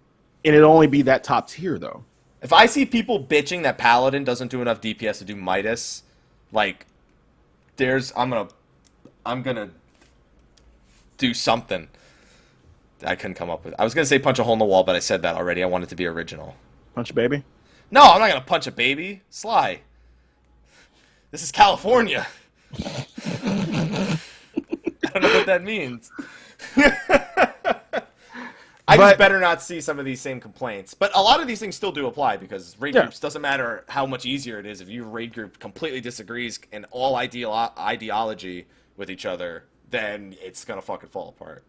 S2: And it'll only be that top tier, though.
S1: If I see people bitching that Paladin doesn't do enough DPS to do Midas, like, I'm gonna do something I couldn't come up with. I was gonna say punch a hole in the wall, but I said that already. I want it to be original.
S2: Punch a baby?
S1: No, I'm not gonna punch a baby. Sly. This is California. I don't know what that means. I just better not see some of these same complaints. But a lot of these things still do apply because raid groups, doesn't matter how much easier it is. If your raid group completely disagrees in all ideology with each other, then it's going to fucking fall apart.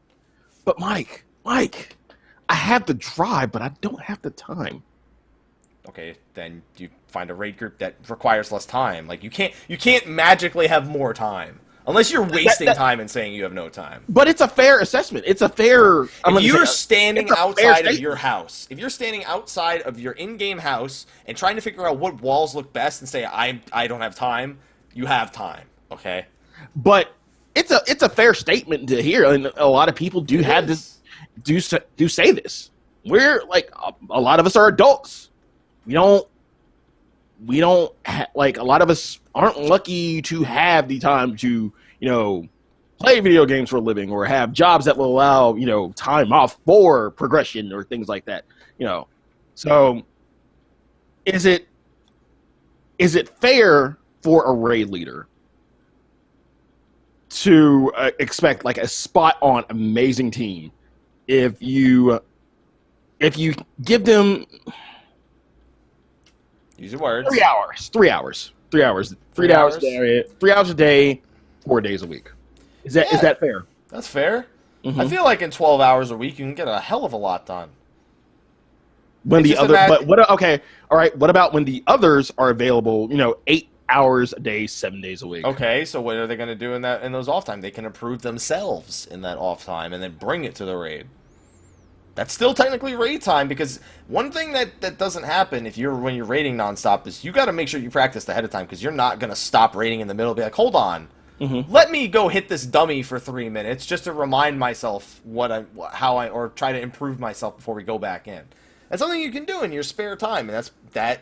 S2: But Mike, I have the drive, but I don't have the time.
S1: Okay, then you find a raid group that requires less time. Like, you can't magically have more time. Unless you're wasting time and saying you have no time.
S2: But it's a fair assessment. It's a fair...
S1: If you're standing outside of your house, if you're standing outside of your in-game house and trying to figure out what walls look best and say, I don't have time, you have time, okay?
S2: But it's a fair statement to hear, and a lot of people do say this. We're like, a lot of us are adults. We don't like, a lot of us aren't lucky to have the time to, play video games for a living or have jobs that will allow, time off for progression or things like that, So is it fair for a raid leader to expect like a spot on amazing team if you give them...
S1: Use your words.
S2: 3 hours. 3 hours. 3 hours. 3 hours a day. 3 hours a day, 4 days a week. Is that fair?
S1: That's fair. Mm-hmm. I feel like in 12 hours a week you can get a hell of a lot done.
S2: When the other, but what? Okay, all right. What about when the others are available? 8 hours a day, 7 days a week.
S1: Okay, so what are they going to do in those off time? They can improve themselves in that off time and then bring it to the raid. That's still technically raid time, because one thing that doesn't happen when you're raiding nonstop is you got to make sure you practice ahead of time, because you're not going to stop raiding in the middle and be like, hold on, let me go hit this dummy for 3 minutes just to remind myself or try to improve myself before we go back in. That's something you can do in your spare time, and that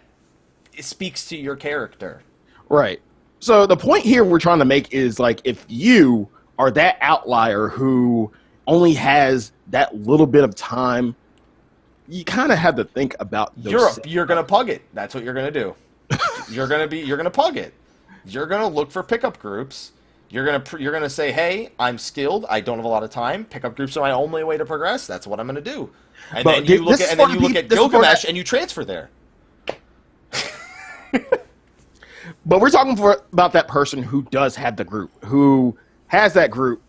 S1: speaks to your character.
S2: Right. So the point here we're trying to make is, like, if you are that outlier who only has that little bit of time, you kind of have to think about those.
S1: You're gonna pug it. That's what you're gonna do. You're gonna pug it. You're gonna look for pickup groups. You're gonna say, hey, I'm skilled. I don't have a lot of time. Pickup groups are my only way to progress. That's what I'm gonna do. And then you look at Gilgamesh and you transfer there.
S2: But we're talking about that person who does have the group, who has that group,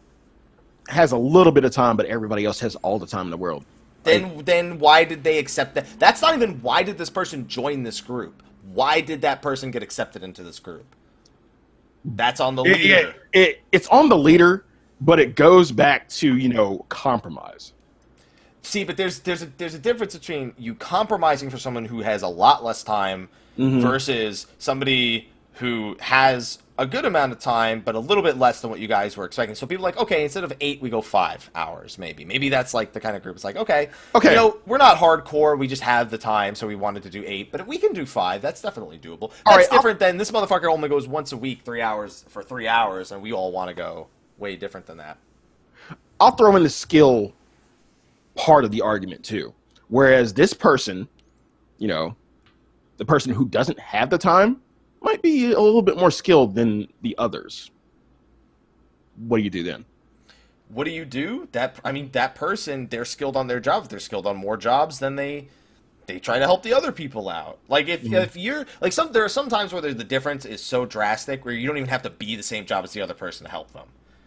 S2: has a little bit of time, but everybody else has all the time in the world.
S1: Then why did they accept that? That's not even why did this person join this group. Why did that person get accepted into this group? That's on the leader.
S2: It's on the leader, but it goes back to, compromise.
S1: See, but there's a difference between you compromising for someone who has a lot less time versus somebody who has a good amount of time, but a little bit less than what you guys were expecting. So people are like, okay, instead of 8, we go 5 hours, maybe. Maybe that's like the kind of group. It's like, okay, we're not hardcore. We just have the time, so we wanted to do 8, but if we can do 5, that's definitely doable. That's different than this motherfucker only goes once a week, 3 hours for 3 hours, and we all want to go way different than that.
S2: I'll throw in the skill part of the argument too. Whereas this person, the person who doesn't have the time, might be a little bit more skilled than the others. What do you do then?
S1: What do you do? That person, they're skilled on their jobs. They're skilled on more jobs than they try to help the other people out. Like if you're like there are some times where the difference is so drastic where you don't even have to be the same job as the other person to help them.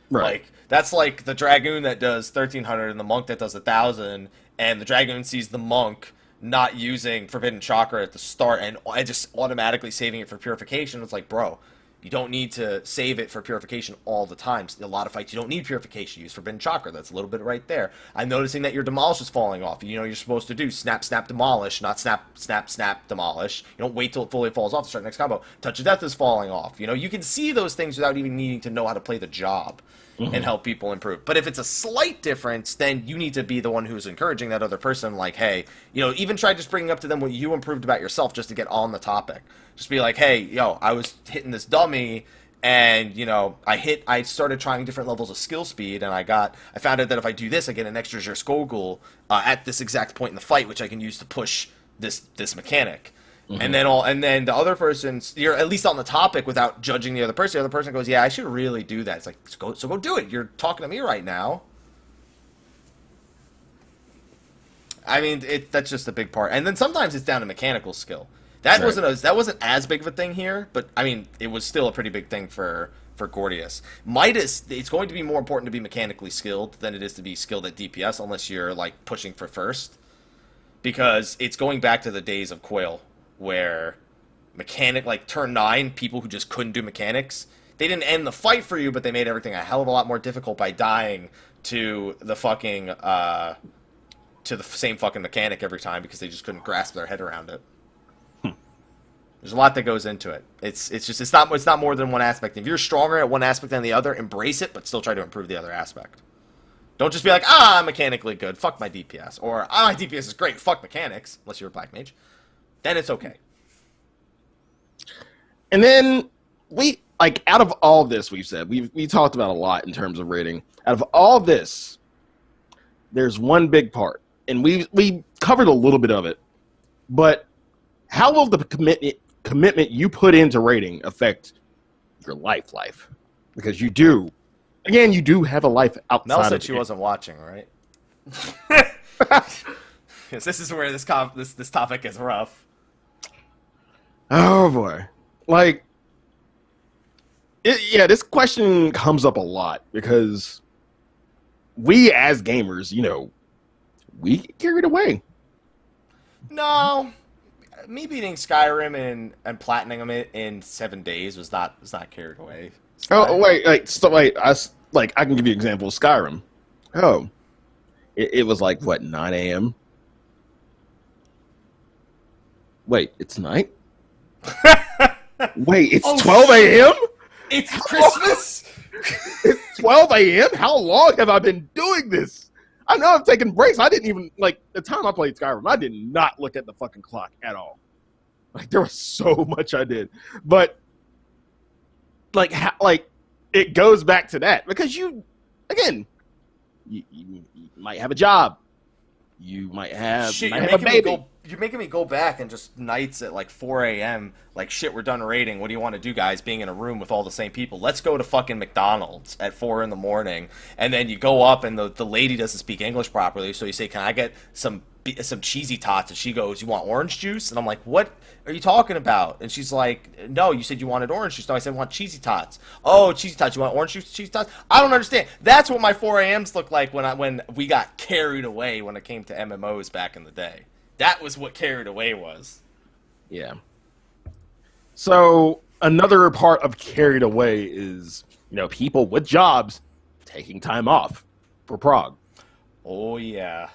S1: Right. Like that's like the dragoon that does 1,300 and the monk that does 1,000, and the dragoon sees the monk not using Forbidden Chakra at the start and just automatically saving it for purification. It's like, bro, you don't need to save it for purification all the time. A lot of fights, you don't need purification. Use Forbidden Chakra. That's a little bit right there. I'm noticing that your demolish is falling off. You're supposed to do snap, snap, demolish, not snap, snap, snap, demolish. You don't wait till it fully falls off to start the next combo. Touch of Death is falling off. You can see those things without even needing to know how to play the job. And help people improve. But if it's a slight difference, then you need to be the one who's encouraging that other person, like, hey, even try just bringing up to them what you improved about yourself just to get on the topic. Just be like, hey, I was hitting this dummy, and, I started trying different levels of skill speed, and I found out that if I do this, I get an extra Zerskogul at this exact point in the fight, which I can use to push this mechanic. And then the other person, you're at least on the topic without judging the other person. The other person goes, yeah, I should really do that. It's like, so go do it. You're talking to me right now. That's just a big part. And then sometimes it's down to mechanical skill. That wasn't as big of a thing here, but it was still a pretty big thing for Gordius. Midas, it's going to be more important to be mechanically skilled than it is to be skilled at DPS, unless you're like pushing for first, because it's going back to the days of Coil. where turn 9, people who just couldn't do mechanics, they didn't end the fight for you, but they made everything a hell of a lot more difficult by dying to the fucking to the same fucking mechanic every time because they just couldn't grasp their head around it. There's a lot that goes into it. It's not more than one aspect. If you're stronger at one aspect than the other, embrace it, but still try to improve the other aspect. Don't just be like, I'm mechanically good, fuck my DPS, or my DPS is great, fuck mechanics, unless you're a black mage. Then it's okay.
S2: And then out of all this we've said, we talked about a lot in terms of rating. Out of all this, there's one big part, and we covered a little bit of it. But how will the commitment you put into rating affect your life? Because you do have a life outside.
S1: Mel said
S2: of
S1: she wasn't watching, right? Because this is where this topic is rough.
S2: Oh boy, this question comes up a lot because we as gamers, we get carried away.
S1: No, me beating Skyrim and platinum it in 7 days was not carried away.
S2: Oh wait, I can give you an example of Skyrim. Oh, it was like what, 9 a.m. Wait, it's night. Wait, it's 12 a.m.
S1: It's Christmas.
S2: It's 12 a.m. How long have I been doing this? I know I'm taking breaks. I didn't even the time I played Skyrim. I did not look at the fucking clock at all. There was so much I did, but it goes back to that because you might have a job, you might have a baby.
S1: You're making me go back and just nights at 4 a.m. Shit, we're done raiding. What do you want to do, guys? Being in a room with all the same people. Let's go to fucking McDonald's at 4 in the morning. And then you go up and the lady doesn't speak English properly. So you say, can I get some cheesy tots? And she goes, you want orange juice? And I'm like, what are you talking about? And she's like, no, you said you wanted orange juice. No, I said I want cheesy tots. Oh, cheesy tots. You want orange juice, cheesy tots? I don't understand. That's what my 4 a.m.s looked like when we got carried away when it came to MMOs back in the day. That was what carried away was.
S2: Yeah. So another part of carried away is, people with jobs taking time off for prog.
S1: Oh yeah.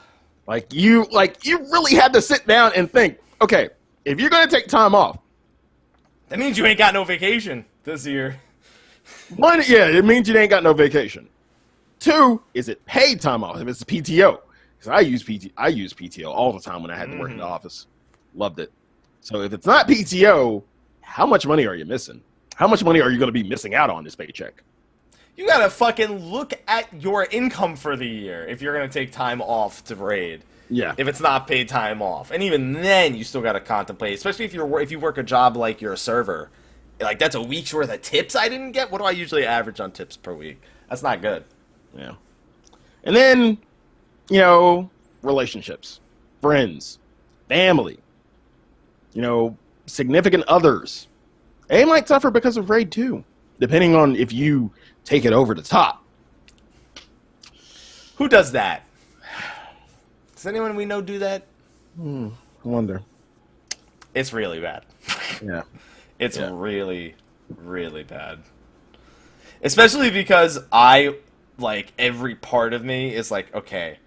S2: You really had to sit down and think, okay, if you're going to take time off,
S1: that means you ain't got no vacation this year.
S2: One, yeah, it means you ain't got no vacation. Two, is it paid time off if it's PTO? Because I use PTO all the time when I had to work in the office. Loved it. So if it's not PTO, how much money are you missing? How much money are you going to be missing out on this paycheck?
S1: You got to fucking look at your income for the year if you're going to take time off to raid.
S2: Yeah.
S1: If it's not paid time off. And even then, you still got to contemplate, especially if you work a job like you're a server. That's a week's worth of tips I didn't get? What do I usually average on tips per week? That's not good.
S2: Yeah. And then, relationships, friends, family, significant others. They might suffer because of raid too, depending on if you take it over the top.
S1: Who does that? Does anyone we know do that?
S2: I wonder.
S1: It's really bad.
S2: Yeah.
S1: It's really, really bad. Especially because every part of me is okay,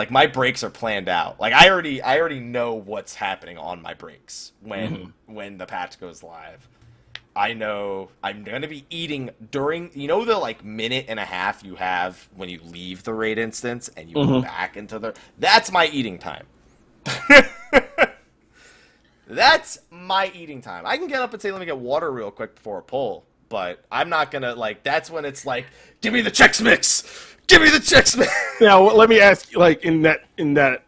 S1: my breaks are planned out. I already know what's happening on my breaks when the patch goes live. I know I'm going to be eating during, the minute and a half you have when you leave the raid instance and you go back into that's my eating time. That's my eating time. I can get up and say, let me get water real quick before a pull, but I'm not going to, that's when it's give me the Chex Mix! Give me the Chex Mix!
S2: Now, let me ask you, in that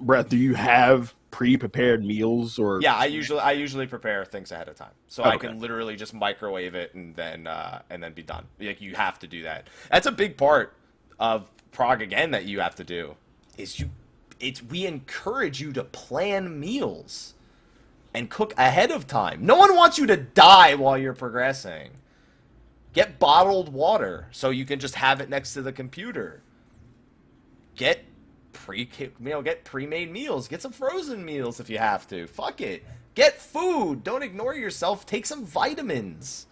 S2: breath, do you have pre-prepared meals or?
S1: Yeah, I usually prepare things ahead of time, so I can literally just microwave it and then be done. You have to do that. That's a big part of prog again that you have to do. We encourage you to plan meals and cook ahead of time. No one wants you to die while you're progressing. Get bottled water so you can just have it next to the computer. Get pre-made meals. Get some frozen meals if you have to. Fuck it. Get food. Don't ignore yourself. Take some vitamins.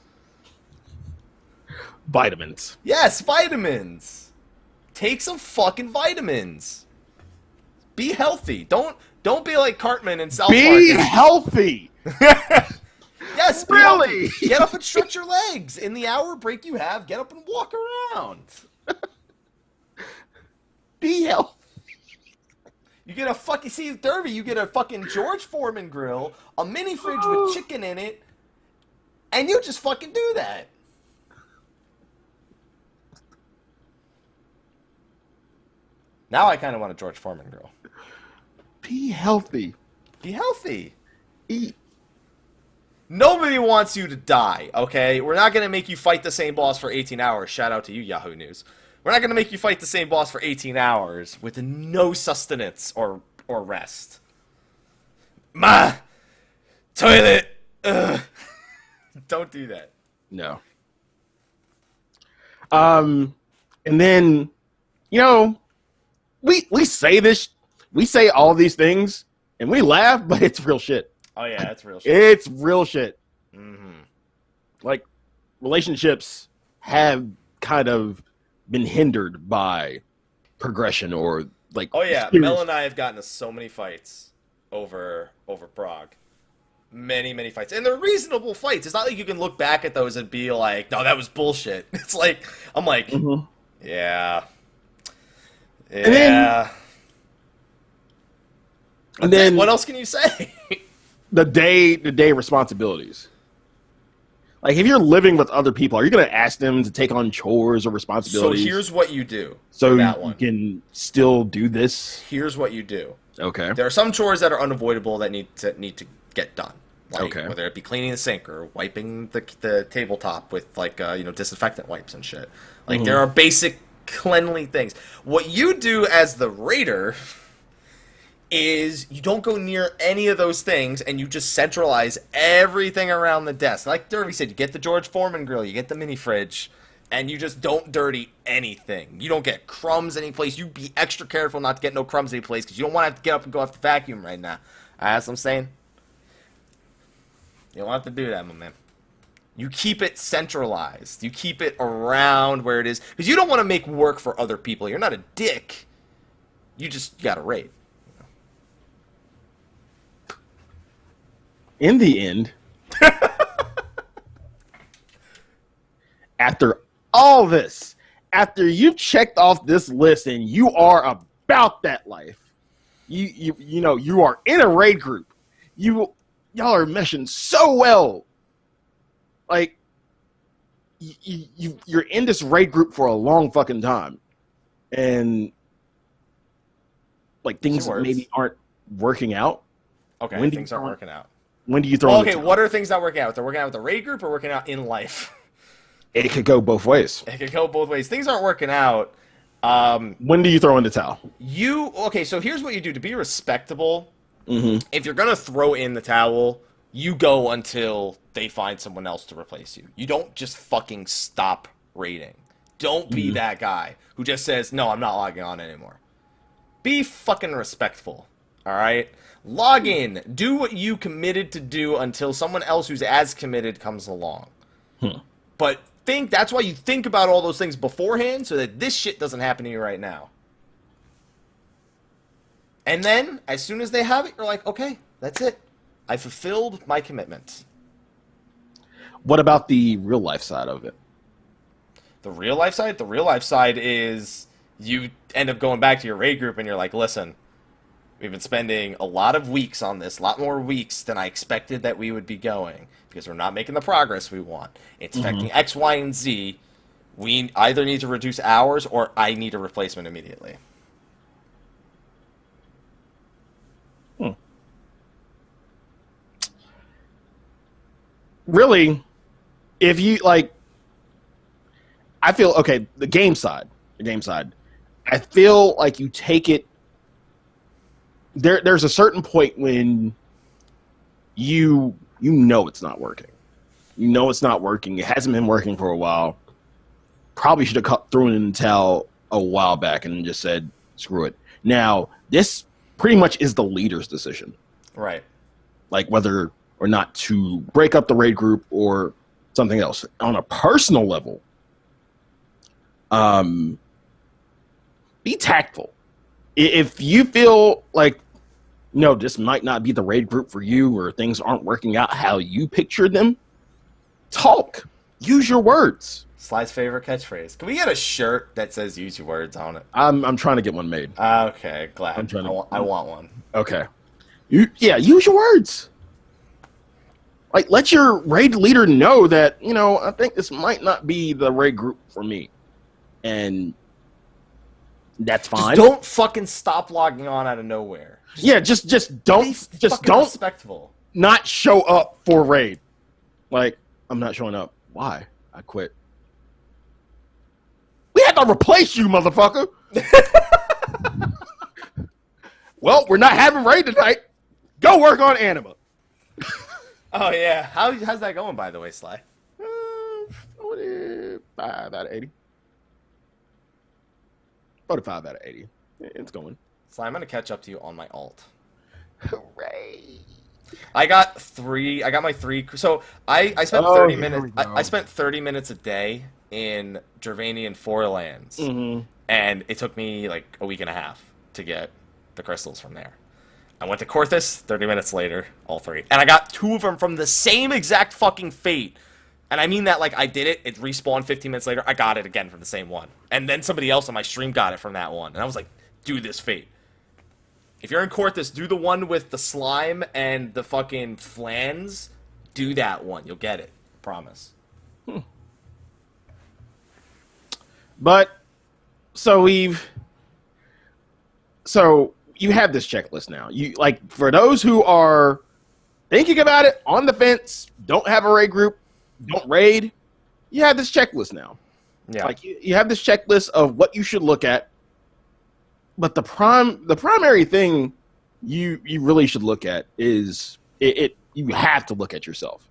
S2: Vitamins.
S1: Yes, vitamins. Take some fucking vitamins. Be healthy. Don't be like Cartman in South Park.
S2: Be healthy.
S1: Yes,
S2: really.
S1: Get up and stretch your legs. In the hour break you have, get up and walk around.
S2: Be healthy.
S1: You get a fucking, see, Derby, you get a fucking George Foreman grill, a mini fridge with chicken in it, and you just fucking do that. Now I kind of want a George Foreman grill.
S2: Be healthy.
S1: Be healthy.
S2: Eat.
S1: Nobody wants you to die, okay? We're not going to make you fight the same boss for 18 hours. Shout out to you, Yahoo News. We're not going to make you fight the same boss for 18 hours with no sustenance or rest. Toilet. Ugh. Don't do that.
S2: No. And then, you know, we say this, we say all these things, and we laugh, but it's real shit.
S1: Oh yeah, that's real shit.
S2: It's real shit.
S1: Mm-hmm.
S2: Like, relationships have kind of been hindered by progression or like.
S1: Oh yeah, Mel and I have gotten into so many fights over Prague. Many fights, and they're reasonable fights. It's not like you can look back at those and be like, "No, that was bullshit." It's like I'm like, yeah. And then what else can you say?
S2: the day responsibilities. Like, if you're living with other people, are you going to ask them to take on chores or responsibilities?
S1: So here's what you do.
S2: So you can still do this.
S1: Here's what you do.
S2: Okay.
S1: There are some chores that are unavoidable that need to get done. Like,
S2: okay.
S1: Whether it be cleaning the sink or wiping the tabletop with disinfectant wipes and shit. Like there are basic cleanly things. What you do as the raider is you don't go near any of those things and you just centralize everything around the desk. Like Derby said, you get the George Foreman grill, you get the mini fridge, and you just don't dirty anything. You don't get crumbs any place. You be extra careful not to get no crumbs any place because you don't want to have to get up and go off the vacuum right now. That's what I'm saying. You don't have to do that, my man. You keep it centralized. You keep it around where it is. Because you don't want to make work for other people. You're not a dick. You just got to raid.
S2: In the end, after all this, after you've checked off this list and you are about that life, you know you are in a raid group. Y'all are meshing so well. Like you're in this raid group for a long fucking time, and like things maybe aren't working out.
S1: Okay, things aren't working out.
S2: When do you throw?
S1: Okay, what are things not working out? They're working out with the raid group or working out in life?
S2: It could go both ways.
S1: It could go both ways. Things aren't working out.
S2: When do you throw in the towel?
S1: So here's what you do to be respectable. If you're gonna throw in the towel, you go until they find someone else to replace you. You don't just fucking stop raiding. Don't be that guy who just says, "No, I'm not logging on anymore." Be fucking respectful. All right. Log in. Do what you committed to do until someone else who's as committed comes along. But that's why you think about all those things beforehand so that this shit doesn't happen to you right now. And then, as soon as they have it, you're like, okay, that's it. I fulfilled my commitment.
S2: What about the real life side of it?
S1: The real life side? The real life side is you end up going back to your raid group and you're like, listen, we've been spending a lot of weeks on this, a lot more weeks than I expected that we would be going, because we're not making the progress we want. It's affecting X, Y, and Z. We either need to reduce hours or I need a replacement immediately.
S2: Really, if you like, I feel, okay, the game side, I feel like you take it, there's a certain point when you know it's not working. You know it's not working. It hasn't been working for a while. Probably should have thrown in the towel a while back and just said, screw it. Now, this pretty much is the leader's decision.
S1: Right.
S2: like whether or not to break up the raid group or something else. On a personal level, be tactful. If you feel like, this might not be the raid group for you, or things aren't working out how you pictured them, talk. Use your words.
S1: Sly's favorite catchphrase. Can we get a shirt that says "Use your words" on it?
S2: I'm trying to get one made.
S1: Okay, glad. I want one.
S2: Okay. Use your words. Like, let your raid leader know that, I think this might not be the raid group for me. And that's fine.
S1: Just don't fucking stop logging on out of nowhere.
S2: Just don't
S1: respectful.
S2: Not show up for raid. Like, I'm not showing up. Why? I quit. We had to replace you, motherfucker. Well, we're not having raid tonight. Go work on Anima.
S1: Oh, yeah. How's that going, by the way, Sly?
S2: 45 out of 80. 45 out of 80. It's going.
S1: Sly, I'm going to catch up to you on my alt.
S2: Hooray.
S1: I got my 3. So I spent 30 minutes. I spent 30 minutes a day in Dravanian Forelands.
S2: Mm-hmm.
S1: And it took me like a week and a half to get the crystals from there. I went to Korthus, 30 minutes later, all 3. And I got 2 of them from the same exact fucking fate. And I mean that like I did it respawned 15 minutes later, I got it again from the same one. And then somebody else on my stream got it from that one. And I was like, do this fate. If you're in Korthus, do the one with the slime and the fucking flans. Do that one. You'll get it. Promise.
S2: But, so you have this checklist now. For those who are thinking about it, on the fence, don't have a raid group, don't raid, you have this checklist now.
S1: Yeah.
S2: Like, you have this checklist of what you should look at. But the primary thing you really should look at is you have to look at yourself.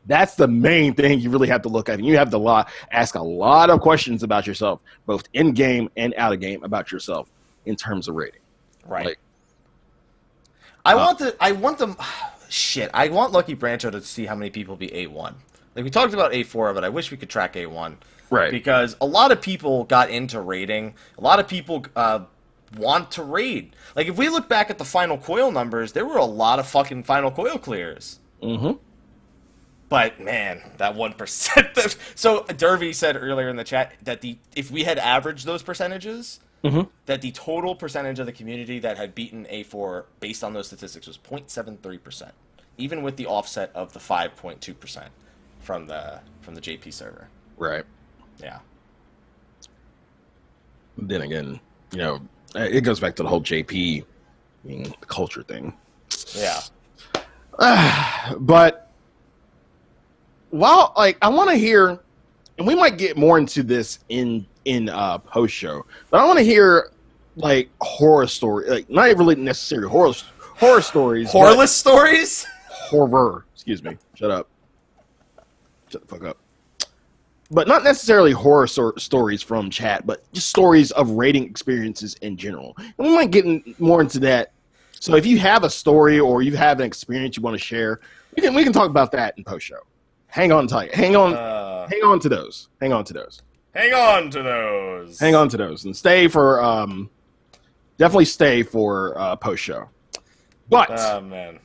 S2: That's the main thing you really have to look at. And you have to ask a lot of questions about yourself, both in game and out of game, about yourself in terms of rating.
S1: Right.
S2: Like,
S1: I want Lucky Brancho to see how many people be A1. Like, we talked about A4, but I wish we could track A1.
S2: Right.
S1: Because a lot of people got into raiding. A lot of people want to raid. Like, if we look back at the final coil numbers, there were a lot of fucking final coil clears.
S2: Mm-hmm.
S1: But, man, that 1%. So, Dervy said earlier in the chat that if we had averaged those percentages,
S2: mm-hmm.
S1: that the total percentage of the community that had beaten A4 based on those statistics was 0.73%, even with the offset of the 5.2% from the JP server.
S2: Right.
S1: Yeah.
S2: Then again, it goes back to the whole JP being the culture thing.
S1: Yeah.
S2: But while, I want to hear, and we might get more into this in post show, but I want to hear horror story, not really necessarily horror stories.
S1: Horrorless stories?
S2: Horror. Excuse me. Shut up. Shut the fuck up. But not necessarily horror stories from chat, but just stories of raiding experiences in general. And we might get more into that. So if you have a story or you have an experience you want to share, we can talk about that in post show. Hang on tight. Hang on to those. And stay for definitely stay for post show. But
S1: oh man.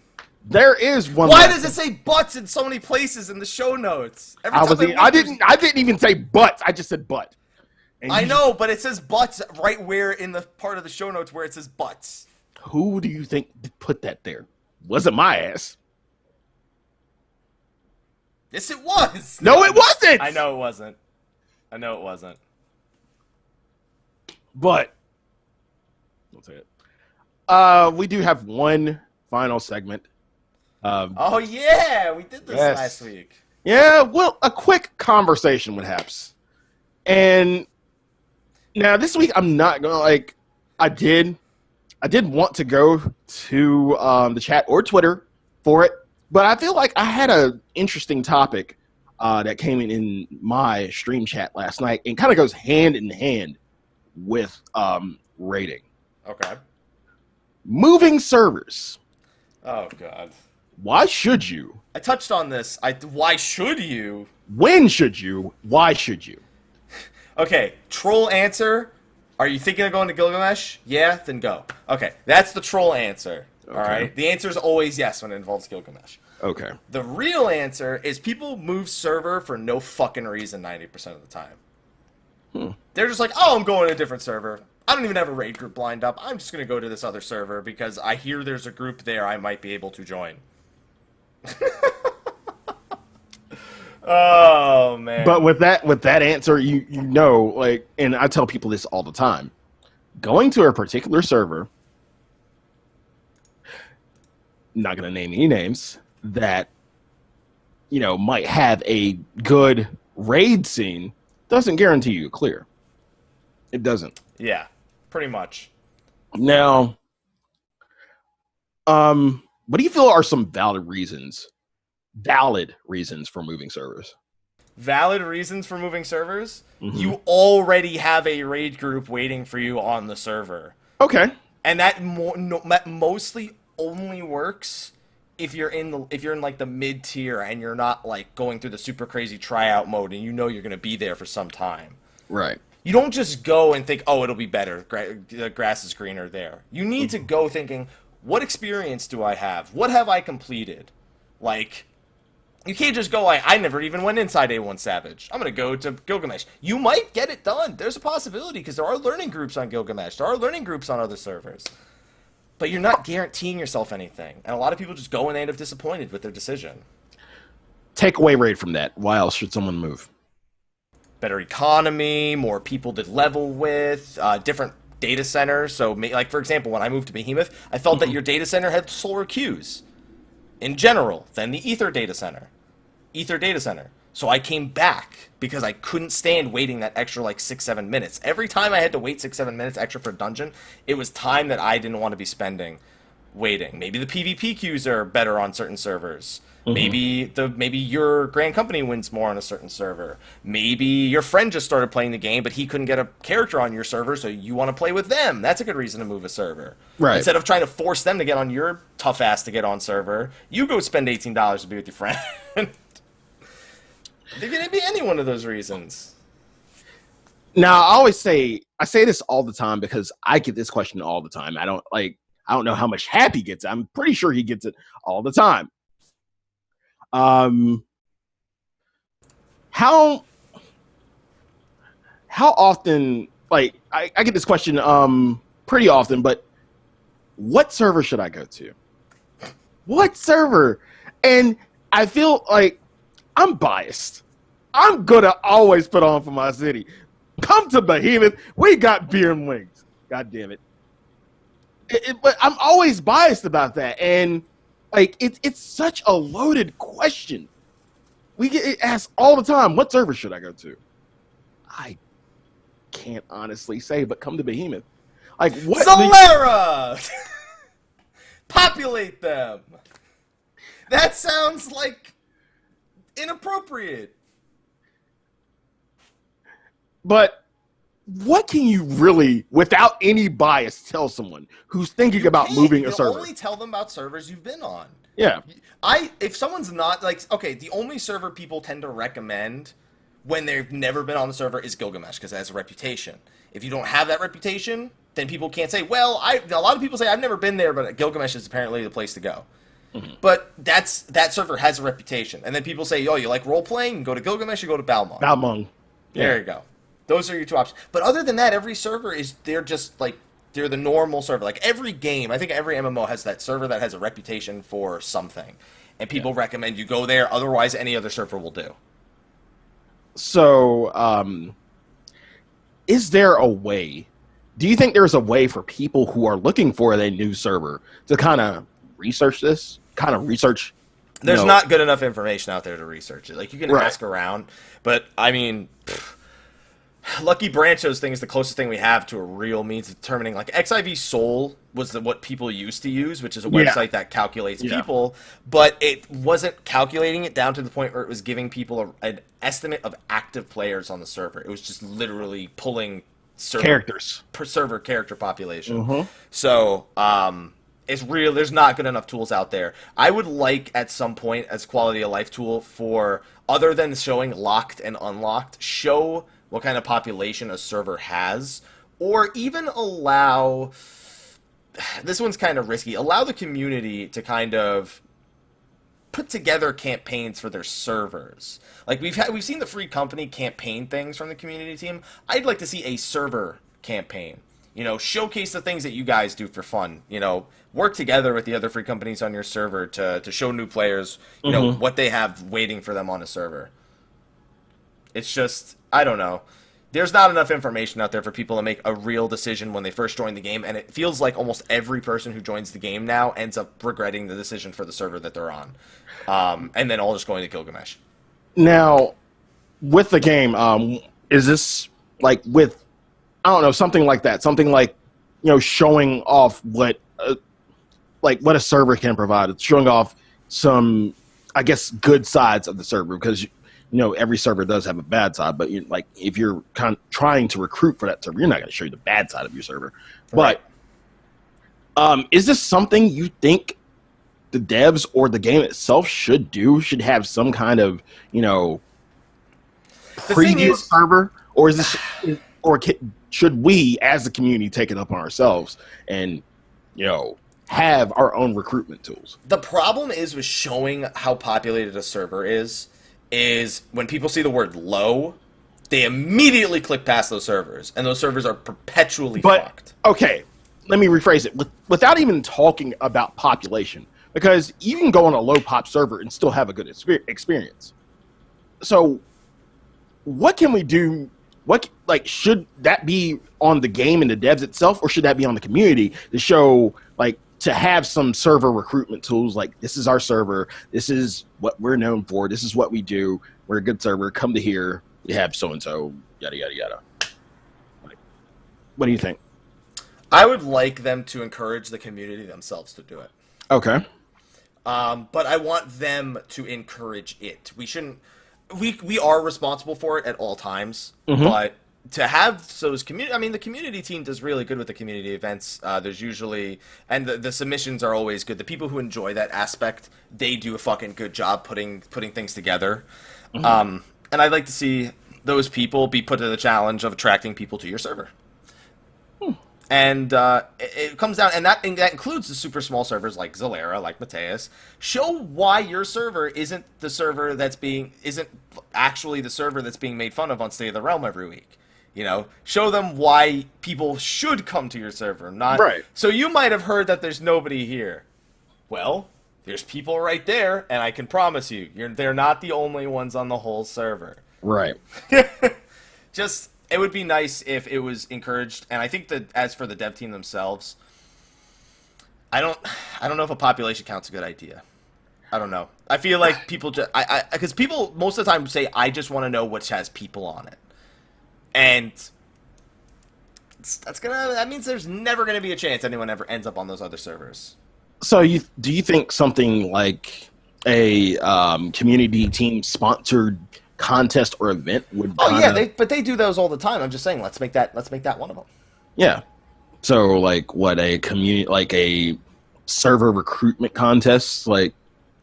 S2: There is one.
S1: Why does it say butts in so many places in the show notes?
S2: I didn't even say butts. I just said butt.
S1: I know, but it says butts right where in the part of the show notes where it says butts.
S2: Who do you think put that there? Wasn't my ass.
S1: Yes, it was.
S2: No, it wasn't.
S1: I know it wasn't.
S2: But I'll say it. We do have one final segment.
S1: Oh yeah, we did this last week.
S2: Yeah, well, a quick conversation with Haps. And now this week I'm not gonna I did want to go to the chat or Twitter for it, but I feel like I had an interesting topic that came in my stream chat last night and kind of goes hand in hand with rating.
S1: Okay.
S2: Moving servers.
S1: Oh god.
S2: Why should you?
S1: I touched on this. Why should you?
S2: When should you? Why should you?
S1: Okay, troll answer. Are you thinking of going to Gilgamesh? Yeah, then go. Okay, that's the troll answer. Okay. All right? The answer is always yes when it involves Gilgamesh.
S2: Okay.
S1: The real answer is people move server for no fucking reason 90% of the time. They're just like, oh, I'm going to a different server. I don't even have a raid group lined up. I'm just going to go to this other server because I hear there's a group there I might be able to join. Oh, man.
S2: But with that answer, you know, like, and I tell people this all the time, going to a particular server, not going to name any names, that, you know, might have a good raid scene doesn't guarantee you a clear. It doesn't.
S1: Yeah, pretty much.
S2: Now, what do you feel are some valid reasons for moving servers?
S1: Valid reasons for moving servers?
S2: Mm-hmm.
S1: You already have a raid group waiting for you on the server.
S2: Okay.
S1: And that mostly only works if you're in like the mid tier and you're not like going through the super crazy tryout mode and you know you're going to be there for some time.
S2: Right.
S1: You don't just go and think, oh, it'll be better. The grass is greener there. You need to go thinking, what experience do I have? What have I completed? Like, you can't just go, I never even went inside A1 Savage. I'm going to go to Gilgamesh. You might get it done. There's a possibility because there are learning groups on Gilgamesh. There are learning groups on other servers. But you're not guaranteeing yourself anything. And a lot of people just go and they end up disappointed with their decision.
S2: Take away raid from that. Why else should someone move?
S1: Better economy, more people to level with, different data centers. So, like, for example, when I moved to Behemoth, I felt that your data center had slower queues in general than the Ether data center. So I came back because I couldn't stand waiting that extra, like, 6-7 minutes. Every time I had to wait 6-7 minutes extra for a dungeon, it was time that I didn't want to be spending waiting. Maybe the PvP queues are better on certain servers. Maybe your grand company wins more on a certain server. Maybe your friend just started playing the game, but he couldn't get a character on your server, so you want to play with them. That's a good reason to move a server.
S2: Right.
S1: Instead of trying to force them to get on your tough ass to get on server, you go spend $18 to be with your friend. There can be any one of those reasons.
S2: Now, I say this all the time because I get this question all the time. I don't know how much Happy gets. I'm pretty sure he gets it all the time. How often, like, I get this question pretty often, but what server should I go to? What server? And I feel like I'm biased. I'm gonna always put on for my city. Come to Behemoth. We got beer and wings. God damn it. But I'm always biased about that. And like, it's such a loaded question. We get it asked all the time. What server should I go to? I can't honestly say, but come to Behemoth. Like, what?
S1: Solera! Populate them. That sounds like inappropriate.
S2: But what can you really, without any bias, tell someone who's thinking about moving a server?
S1: Only tell them about servers you've been on.
S2: Yeah.
S1: If someone's not, like, okay, the only server people tend to recommend when they've never been on the server is Gilgamesh, because it has a reputation. If you don't have that reputation, then people can't say, well, a lot of people say, I've never been there, but Gilgamesh is apparently the place to go. Mm-hmm. But that server has a reputation. And then people say, oh, you like role-playing? You can go to Gilgamesh or go to Balmung.
S2: Balmung. Yeah.
S1: There you go. Those are your two options. But other than that, every server they're the normal server. Like every game, I think every MMO has that server that has a reputation for something. And people recommend you go there. Otherwise, any other server will do.
S2: So, is there a way? Do you think there's a way for people who are looking for a new server to kind of research this?
S1: There's not good enough information out there to research it. Like, you can ask around, but I mean, Lucky Branch shows thing is the closest thing we have to a real means of determining. Like, XIV Soul was what people used to use, which is a website that calculates people, but it wasn't calculating it down to the point where it was giving people an estimate of active players on the server. It was just literally pulling
S2: characters
S1: per server character population. Mm-hmm. So it's real. There's not good enough tools out there. I would like at some point as quality of life tool for, other than showing locked and unlocked, show what kind of population a server has, or even allow, this one's kind of risky, allow the community to kind of put together campaigns for their servers. Like we've seen the Free Company campaign things from the community team. I'd like to see a server campaign. You know, showcase the things that you guys do for fun. You know, work together with the other free companies on your server to show new players, you know, what they have waiting for them on a server. It's just, I don't know. There's not enough information out there for people to make a real decision when they first join the game, and it feels like almost every person who joins the game now ends up regretting the decision for the server that they're on, and then all just going to Gilgamesh.
S2: Now, with the game, is this like with, I don't know, something like that, something like, you know, showing off what a server can provide. It's showing off some, I guess, good sides of the server, because you know every server does have a bad side, but like if you're trying to recruit for that server, you're not going to show you the bad side of your server. Right. But is this something you think the devs or the game itself should do? Should have some kind of, you know, preview server, or is this, should we as the community take it up on ourselves and, you know, have our own recruitment tools?
S1: The problem is with showing how populated a server is when people see the word low, they immediately click past those servers, and those servers are perpetually fucked.
S2: Okay, let me rephrase it. Without even talking about population, because you can go on a low pop server and still have a good experience. So what can we do? Should that be on the game and the devs itself, or should that be on the community to show, like, to have some server recruitment tools, like, this is our server, this is what we're known for, this is what we do, we're a good server, come to here, we have so-and-so, yada, yada, yada. Like, what do you think?
S1: I would like them to encourage the community themselves to do it.
S2: Okay.
S1: But I want them to encourage it. We shouldn't... We are responsible for it at all times, but to have those community, I mean, the community team does really good with the community events. There's usually, and the submissions are always good. The people who enjoy that aspect, they do a fucking good job putting things together. And I'd like to see those people be put to the challenge of attracting people to your server. And it comes down, and that includes the super small servers like Zalera, like Mateus. Show why your server isn't actually the server that's being made fun of on State of the Realm every week. You know, show them why people should come to your server. Not right. So you might have heard that there's nobody here. Well, there's people right there, and I can promise you, they're not the only ones on the whole server.
S2: Right.
S1: Just, it would be nice if it was encouraged, and I think that as for the dev team themselves, I don't know if a population count's a good idea. I don't know. I feel like people just, because people most of the time say, I just want to know which has people on it. And that means there's never gonna be a chance anyone ever ends up on those other servers.
S2: So do you think something like a community team sponsored contest or event would?
S1: But they do those all the time. I'm just saying, let's make that one of them.
S2: Yeah. So like what, a community, like a server recruitment contest, like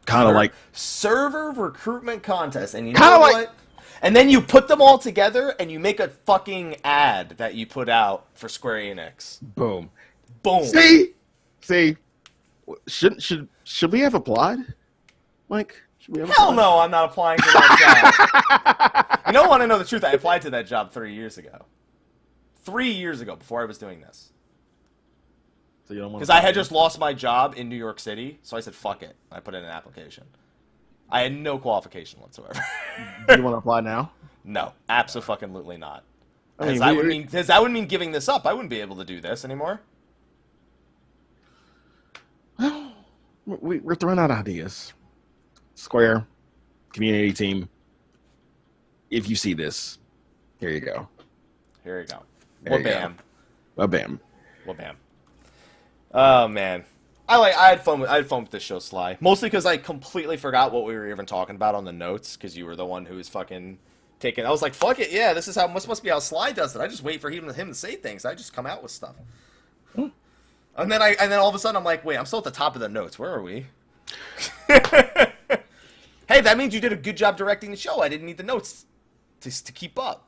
S2: kind of like
S1: server recruitment contest, and you know what? And then you put them all together, and you make a fucking ad that you put out for Square Enix.
S2: Boom.
S1: See,
S2: should we have applied? Mike, should we have
S1: Hell
S2: applied?
S1: no, I'm not applying to that job. You don't want to know the truth. I applied to that job 3 years ago. 3 years ago, before I was doing this.
S2: So you don't want?
S1: Because I had just lost my job in New York City, so I said, fuck it. I put in an application. I had no qualification whatsoever.
S2: Do you want to apply now?
S1: No, absolutely not. Because that would mean giving this up. I wouldn't be able to do this anymore.
S2: Well, we're throwing out ideas. Square, community team. If you see this, here you go.
S1: Here you go.
S2: Wha-bam. Wha-bam.
S1: Wha-bam. Oh, man. I had fun with this show, Sly. Mostly because I completely forgot what we were even talking about on the notes, because you were the one who was fucking taking... I was like, fuck it, yeah, this must be how Sly does it. I just wait for him to say things. I just come out with stuff. And then all of a sudden I'm like, wait, I'm still at the top of the notes. Where are we? Hey, that means you did a good job directing the show. I didn't need the notes to keep up.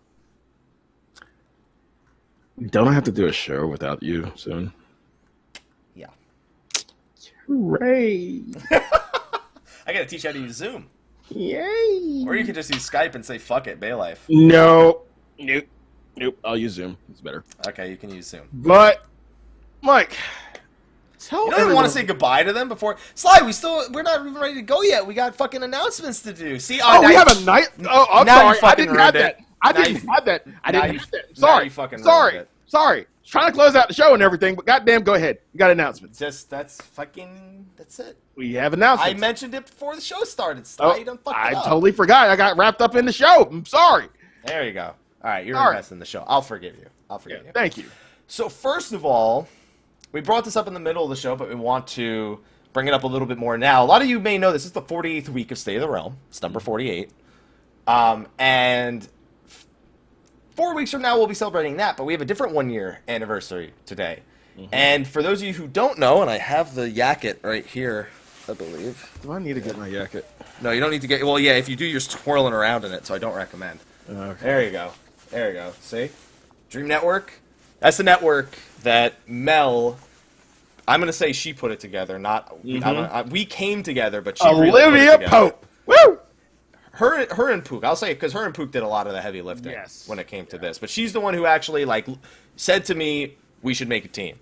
S2: Don't have to do a show without you soon.
S1: Yeah.
S2: Hooray!
S1: I gotta teach you how to use Zoom.
S2: Yay!
S1: Or you could just use Skype and say, fuck it, Baylife.
S2: Nope. I'll use Zoom. It's better.
S1: Okay, you can use Zoom.
S2: But, Mike, tell
S1: You don't even want to say goodbye to them before... Sly, we're not even ready to go yet. We got fucking announcements to do. See,
S2: we have a night... Oh, I'm
S1: now
S2: sorry. I didn't have that. I didn't have that. Sorry. Sorry. Trying to close out the show and everything, but goddamn, go ahead. You got announcements.
S1: That's it.
S2: We have announcements.
S1: I mentioned it before the show started. Sly, you don't fuck it up.
S2: I totally forgot. I got wrapped up in the show. I'm sorry.
S1: There you go. All right, you're invested in the show. I'll forgive you.
S2: Thank you.
S1: So first of all, we brought this up in the middle of the show, but we want to bring it up a little bit more now. A lot of you may know this is the 48th week of State of the Realm. It's number 48. And 4 weeks from now, we'll be celebrating that, but we have a different one-year anniversary today. Mm-hmm. And for those of you who don't know, and I have the yacket right here, I believe.
S2: Do I need to get my yacket?
S1: No, you don't need to get... Well, yeah, if you do, you're twirling around in it, so I don't recommend.
S2: Okay.
S1: There you go. See? Dream Network. That's the network that Mel... I'm going to say she put it together, not...
S2: Mm-hmm.
S1: We came together, but she
S2: Olivia
S1: really put it together.
S2: Pope. Woo!
S1: Her and Pook, I'll say it because her and Pook did a lot of the heavy lifting when it came to this. But she's the one who actually said to me, we should make a team.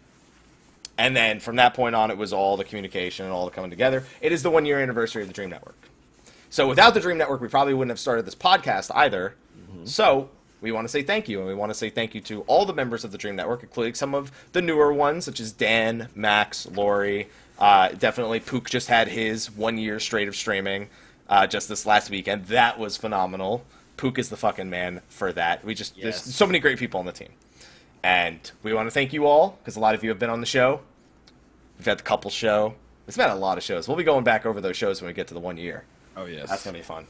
S1: And then from that point on, it was all the communication and all the coming together. It is the 1 year anniversary of the Dream Network. So without the Dream Network, we probably wouldn't have started this podcast either. Mm-hmm. So we want to say thank you. And we want to say thank you to all the members of the Dream Network, including some of the newer ones, such as Dan, Max, Lori. Definitely Pook just had his 1 year straight of streaming. Just this last week, and that was phenomenal. Pook is the fucking man for that. There's so many great people on the team. And we want to thank you all, because a lot of you have been on the show. We've had the couple show. It's been a lot of shows. We'll be going back over those shows when we get to the 1 year.
S2: Oh, yes.
S1: That's going to be fun.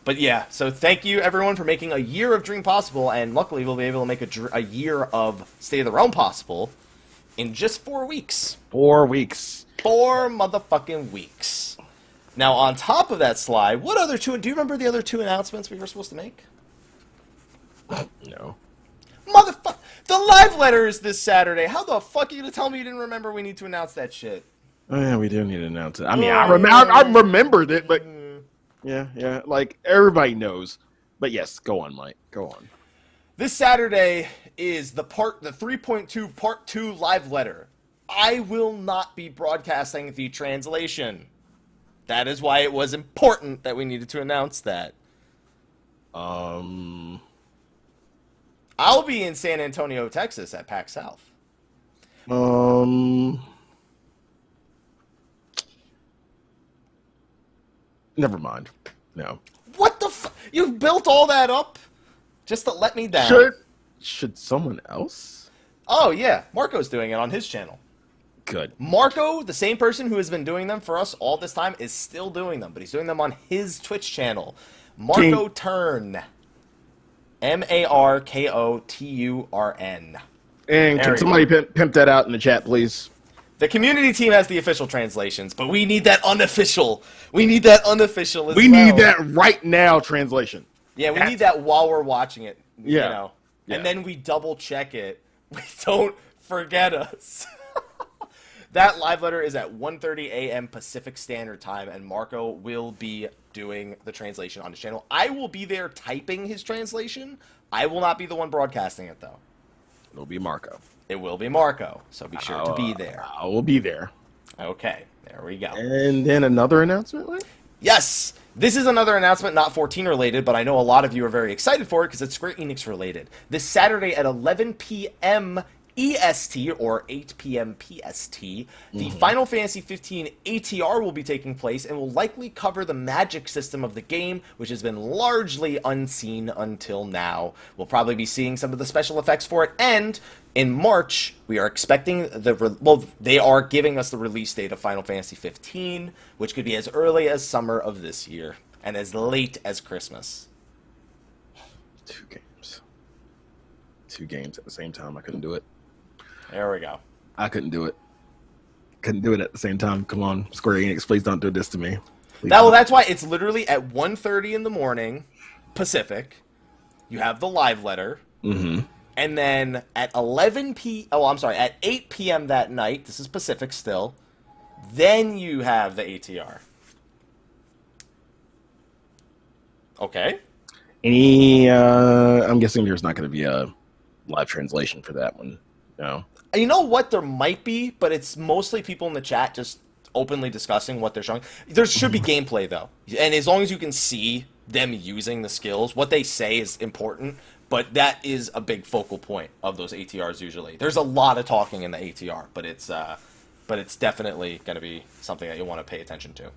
S1: But yeah, so thank you, everyone, for making a year of Dream possible, and luckily we'll be able to make a year of State of the Realm possible in just 4 weeks.
S2: 4 weeks.
S1: 4 motherfucking weeks. Now, on top of that, Sly, what other two... Do you remember the other 2 announcements we were supposed to make?
S2: No.
S1: Motherfucker! The live letter is this Saturday. How the fuck are you going to tell me you didn't remember we need to announce that shit?
S2: Oh, yeah, we do need to announce it. I mean, I remembered it, but... Yeah, like, everybody knows. But yes, go on, Mike. Go on.
S1: This Saturday is the 3.2 Part 2 live letter. I will not be broadcasting the translation. That is why it was important that we needed to announce that. I'll be in San Antonio, Texas at PAX South.
S2: Never mind. No.
S1: What the fuck? You've built all that up just to let me down.
S2: Should someone else?
S1: Oh, yeah. Marco's doing it on his channel.
S2: Good.
S1: Marco, the same person who has been doing them for us all this time, is still doing them, but he's doing them on his Twitch channel. Marco Turn. MarkoTurn.
S2: And can somebody pimp that out in the chat, please?
S1: The community team has the official translations, but we need that unofficial. We need that unofficial as well.
S2: We need that right now translation.
S1: Yeah, we need that while we're watching it.
S2: Yeah.
S1: You know? Yeah. And then we double check it. We don't forget us. That live letter is at 1:30 a.m. Pacific Standard Time, and Marco will be doing the translation on his channel. I will be there typing his translation. I will not be the one broadcasting it, though.
S2: It'll be Marco.
S1: It will be Marco, so be sure to be there.
S2: I will be there.
S1: Okay, there we go.
S2: And then another announcement, Lee?
S1: Yes! This is another announcement, not 14 related, but I know a lot of you are very excited for it because it's Square Enix related. This Saturday at 11 p.m. EST, or 8 p.m. PST, the Final Fantasy XV ATR will be taking place and will likely cover the magic system of the game, which has been largely unseen until now. We'll probably be seeing some of the special effects for it, and in March, we are expecting they are giving us the release date of Final Fantasy XV, which could be as early as summer of this year, and as late as Christmas.
S2: 2 games at the same time. I couldn't do it.
S1: There we go.
S2: I couldn't do it. Couldn't do it at the same time. Come on, Square Enix, please don't do this to me.
S1: That's why it's literally at 1:30 in the morning, Pacific. You have the live letter.
S2: Mm-hmm.
S1: And then at 8 p.m. that night, this is Pacific still, then you have the ATR. Okay.
S2: I'm guessing there's not going to be a live translation for that one. No.
S1: You know what? There might be, but it's mostly people in the chat just openly discussing what they're showing. There should be gameplay, though. And as long as you can see them using the skills, what they say is important. But that is a big focal point of those ATRs usually. There's a lot of talking in the ATR, but it's definitely going to be something that you want to pay attention to.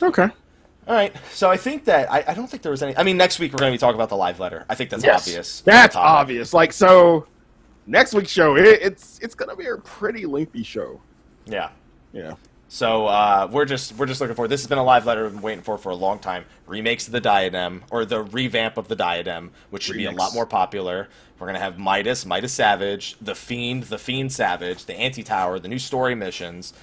S2: Okay.
S1: All right. So I think that I don't think there was any. I mean, next week we're going to be talking about the live letter. I think that's obvious.
S2: That's obvious. Like, so next week's show, it's going to be a pretty lengthy show.
S1: Yeah.
S2: Yeah.
S1: So we're just looking forward. This has been a live letter we've been waiting for a long time. Remakes of the Diadem, or the revamp of the Diadem, which should be a lot more popular. We're gonna have Midas Savage, the Fiend Savage, the Anti-Tower, the new story missions,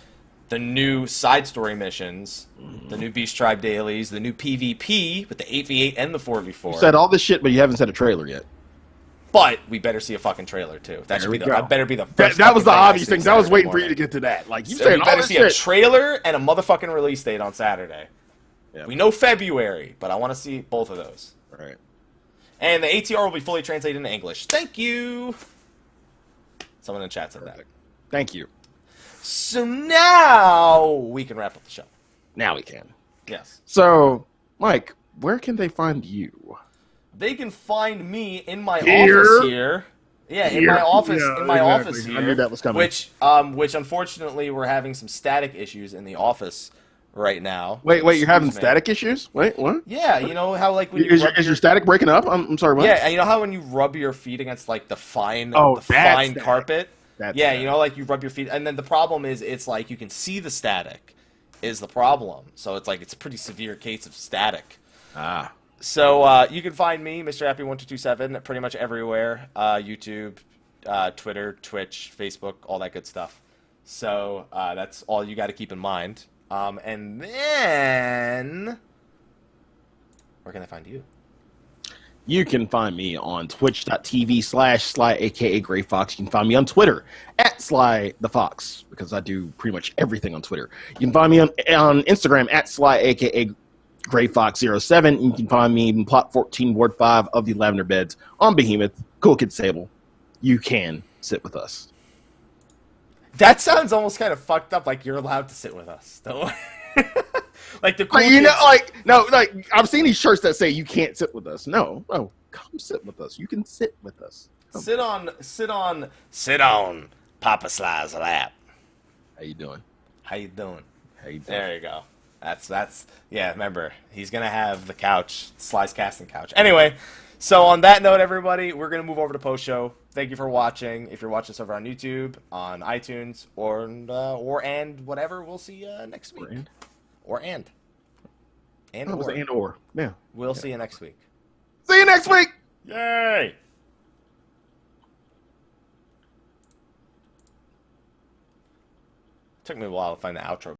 S1: the new side story missions, the new Beast Tribe dailies, the new PvP with the 8v8 and the 4v4.
S2: You said all this shit, but you haven't said a trailer yet.
S1: But we better see a fucking trailer too. That should be that better be the first.
S2: That was the obvious thing. I was waiting for you to get to that. Like you said,
S1: we better see a trailer and a motherfucking release date on Saturday. Yep. We know February, but I want to see both of those.
S2: All right.
S1: And the ATR will be fully translated into English. Thank you. Someone in the chat said that.
S2: Thank you.
S1: So now we can wrap up the show.
S2: Now we can.
S1: Yes.
S2: So, Mike, where can they find you?
S1: They can find me in my office here. Yeah, in my office.
S2: Yeah,
S1: in my office here.
S2: I knew that was coming.
S1: Which unfortunately we're having some static issues in the office right now.
S2: Wait, you're having static issues? Wait, what?
S1: Yeah, you know how like when
S2: is your static breaking up? I'm sorry, what?
S1: Yeah, and you know how when you rub your feet against like the fine carpet? Yeah, you know, like you rub your feet, and then the problem is it's like you can see the static is the problem. So it's like it's a pretty severe case of static.
S2: Ah.
S1: So you can find me, Mr. Happy1227, pretty much everywhere. YouTube, Twitter, Twitch, Facebook, all that good stuff. So that's all you got to keep in mind. And then, where can I find you?
S2: You can find me on twitch.tv/Slyh, aka Greyfox. You can find me on Twitter at Slythefox, because I do pretty much everything on Twitter. You can find me on Instagram at Slyh, aka Greyfox07. You can find me in Plot 14, Ward 5 of the Lavender Beds on Behemoth. Cool Kid Sable. You can sit with us.
S1: That sounds almost kind of fucked up. Like you're allowed to sit with us, don't like the cool
S2: like I've seen these shirts that say you can't sit with us. No, come sit with us. You can sit with us. Come.
S1: Sit on Papa Sly's lap.
S2: How you doing?
S1: There you go. That's yeah, remember, he's going to have the couch, Sly's casting couch. Anyway, so on that note, everybody, we're going to move over to post-show. Thank you for watching. If you're watching this over on YouTube, on iTunes, or whatever, we'll see you next week. And. Yeah. We'll see you next week.
S2: See you next week!
S1: Yay! Took me a while to find the outro.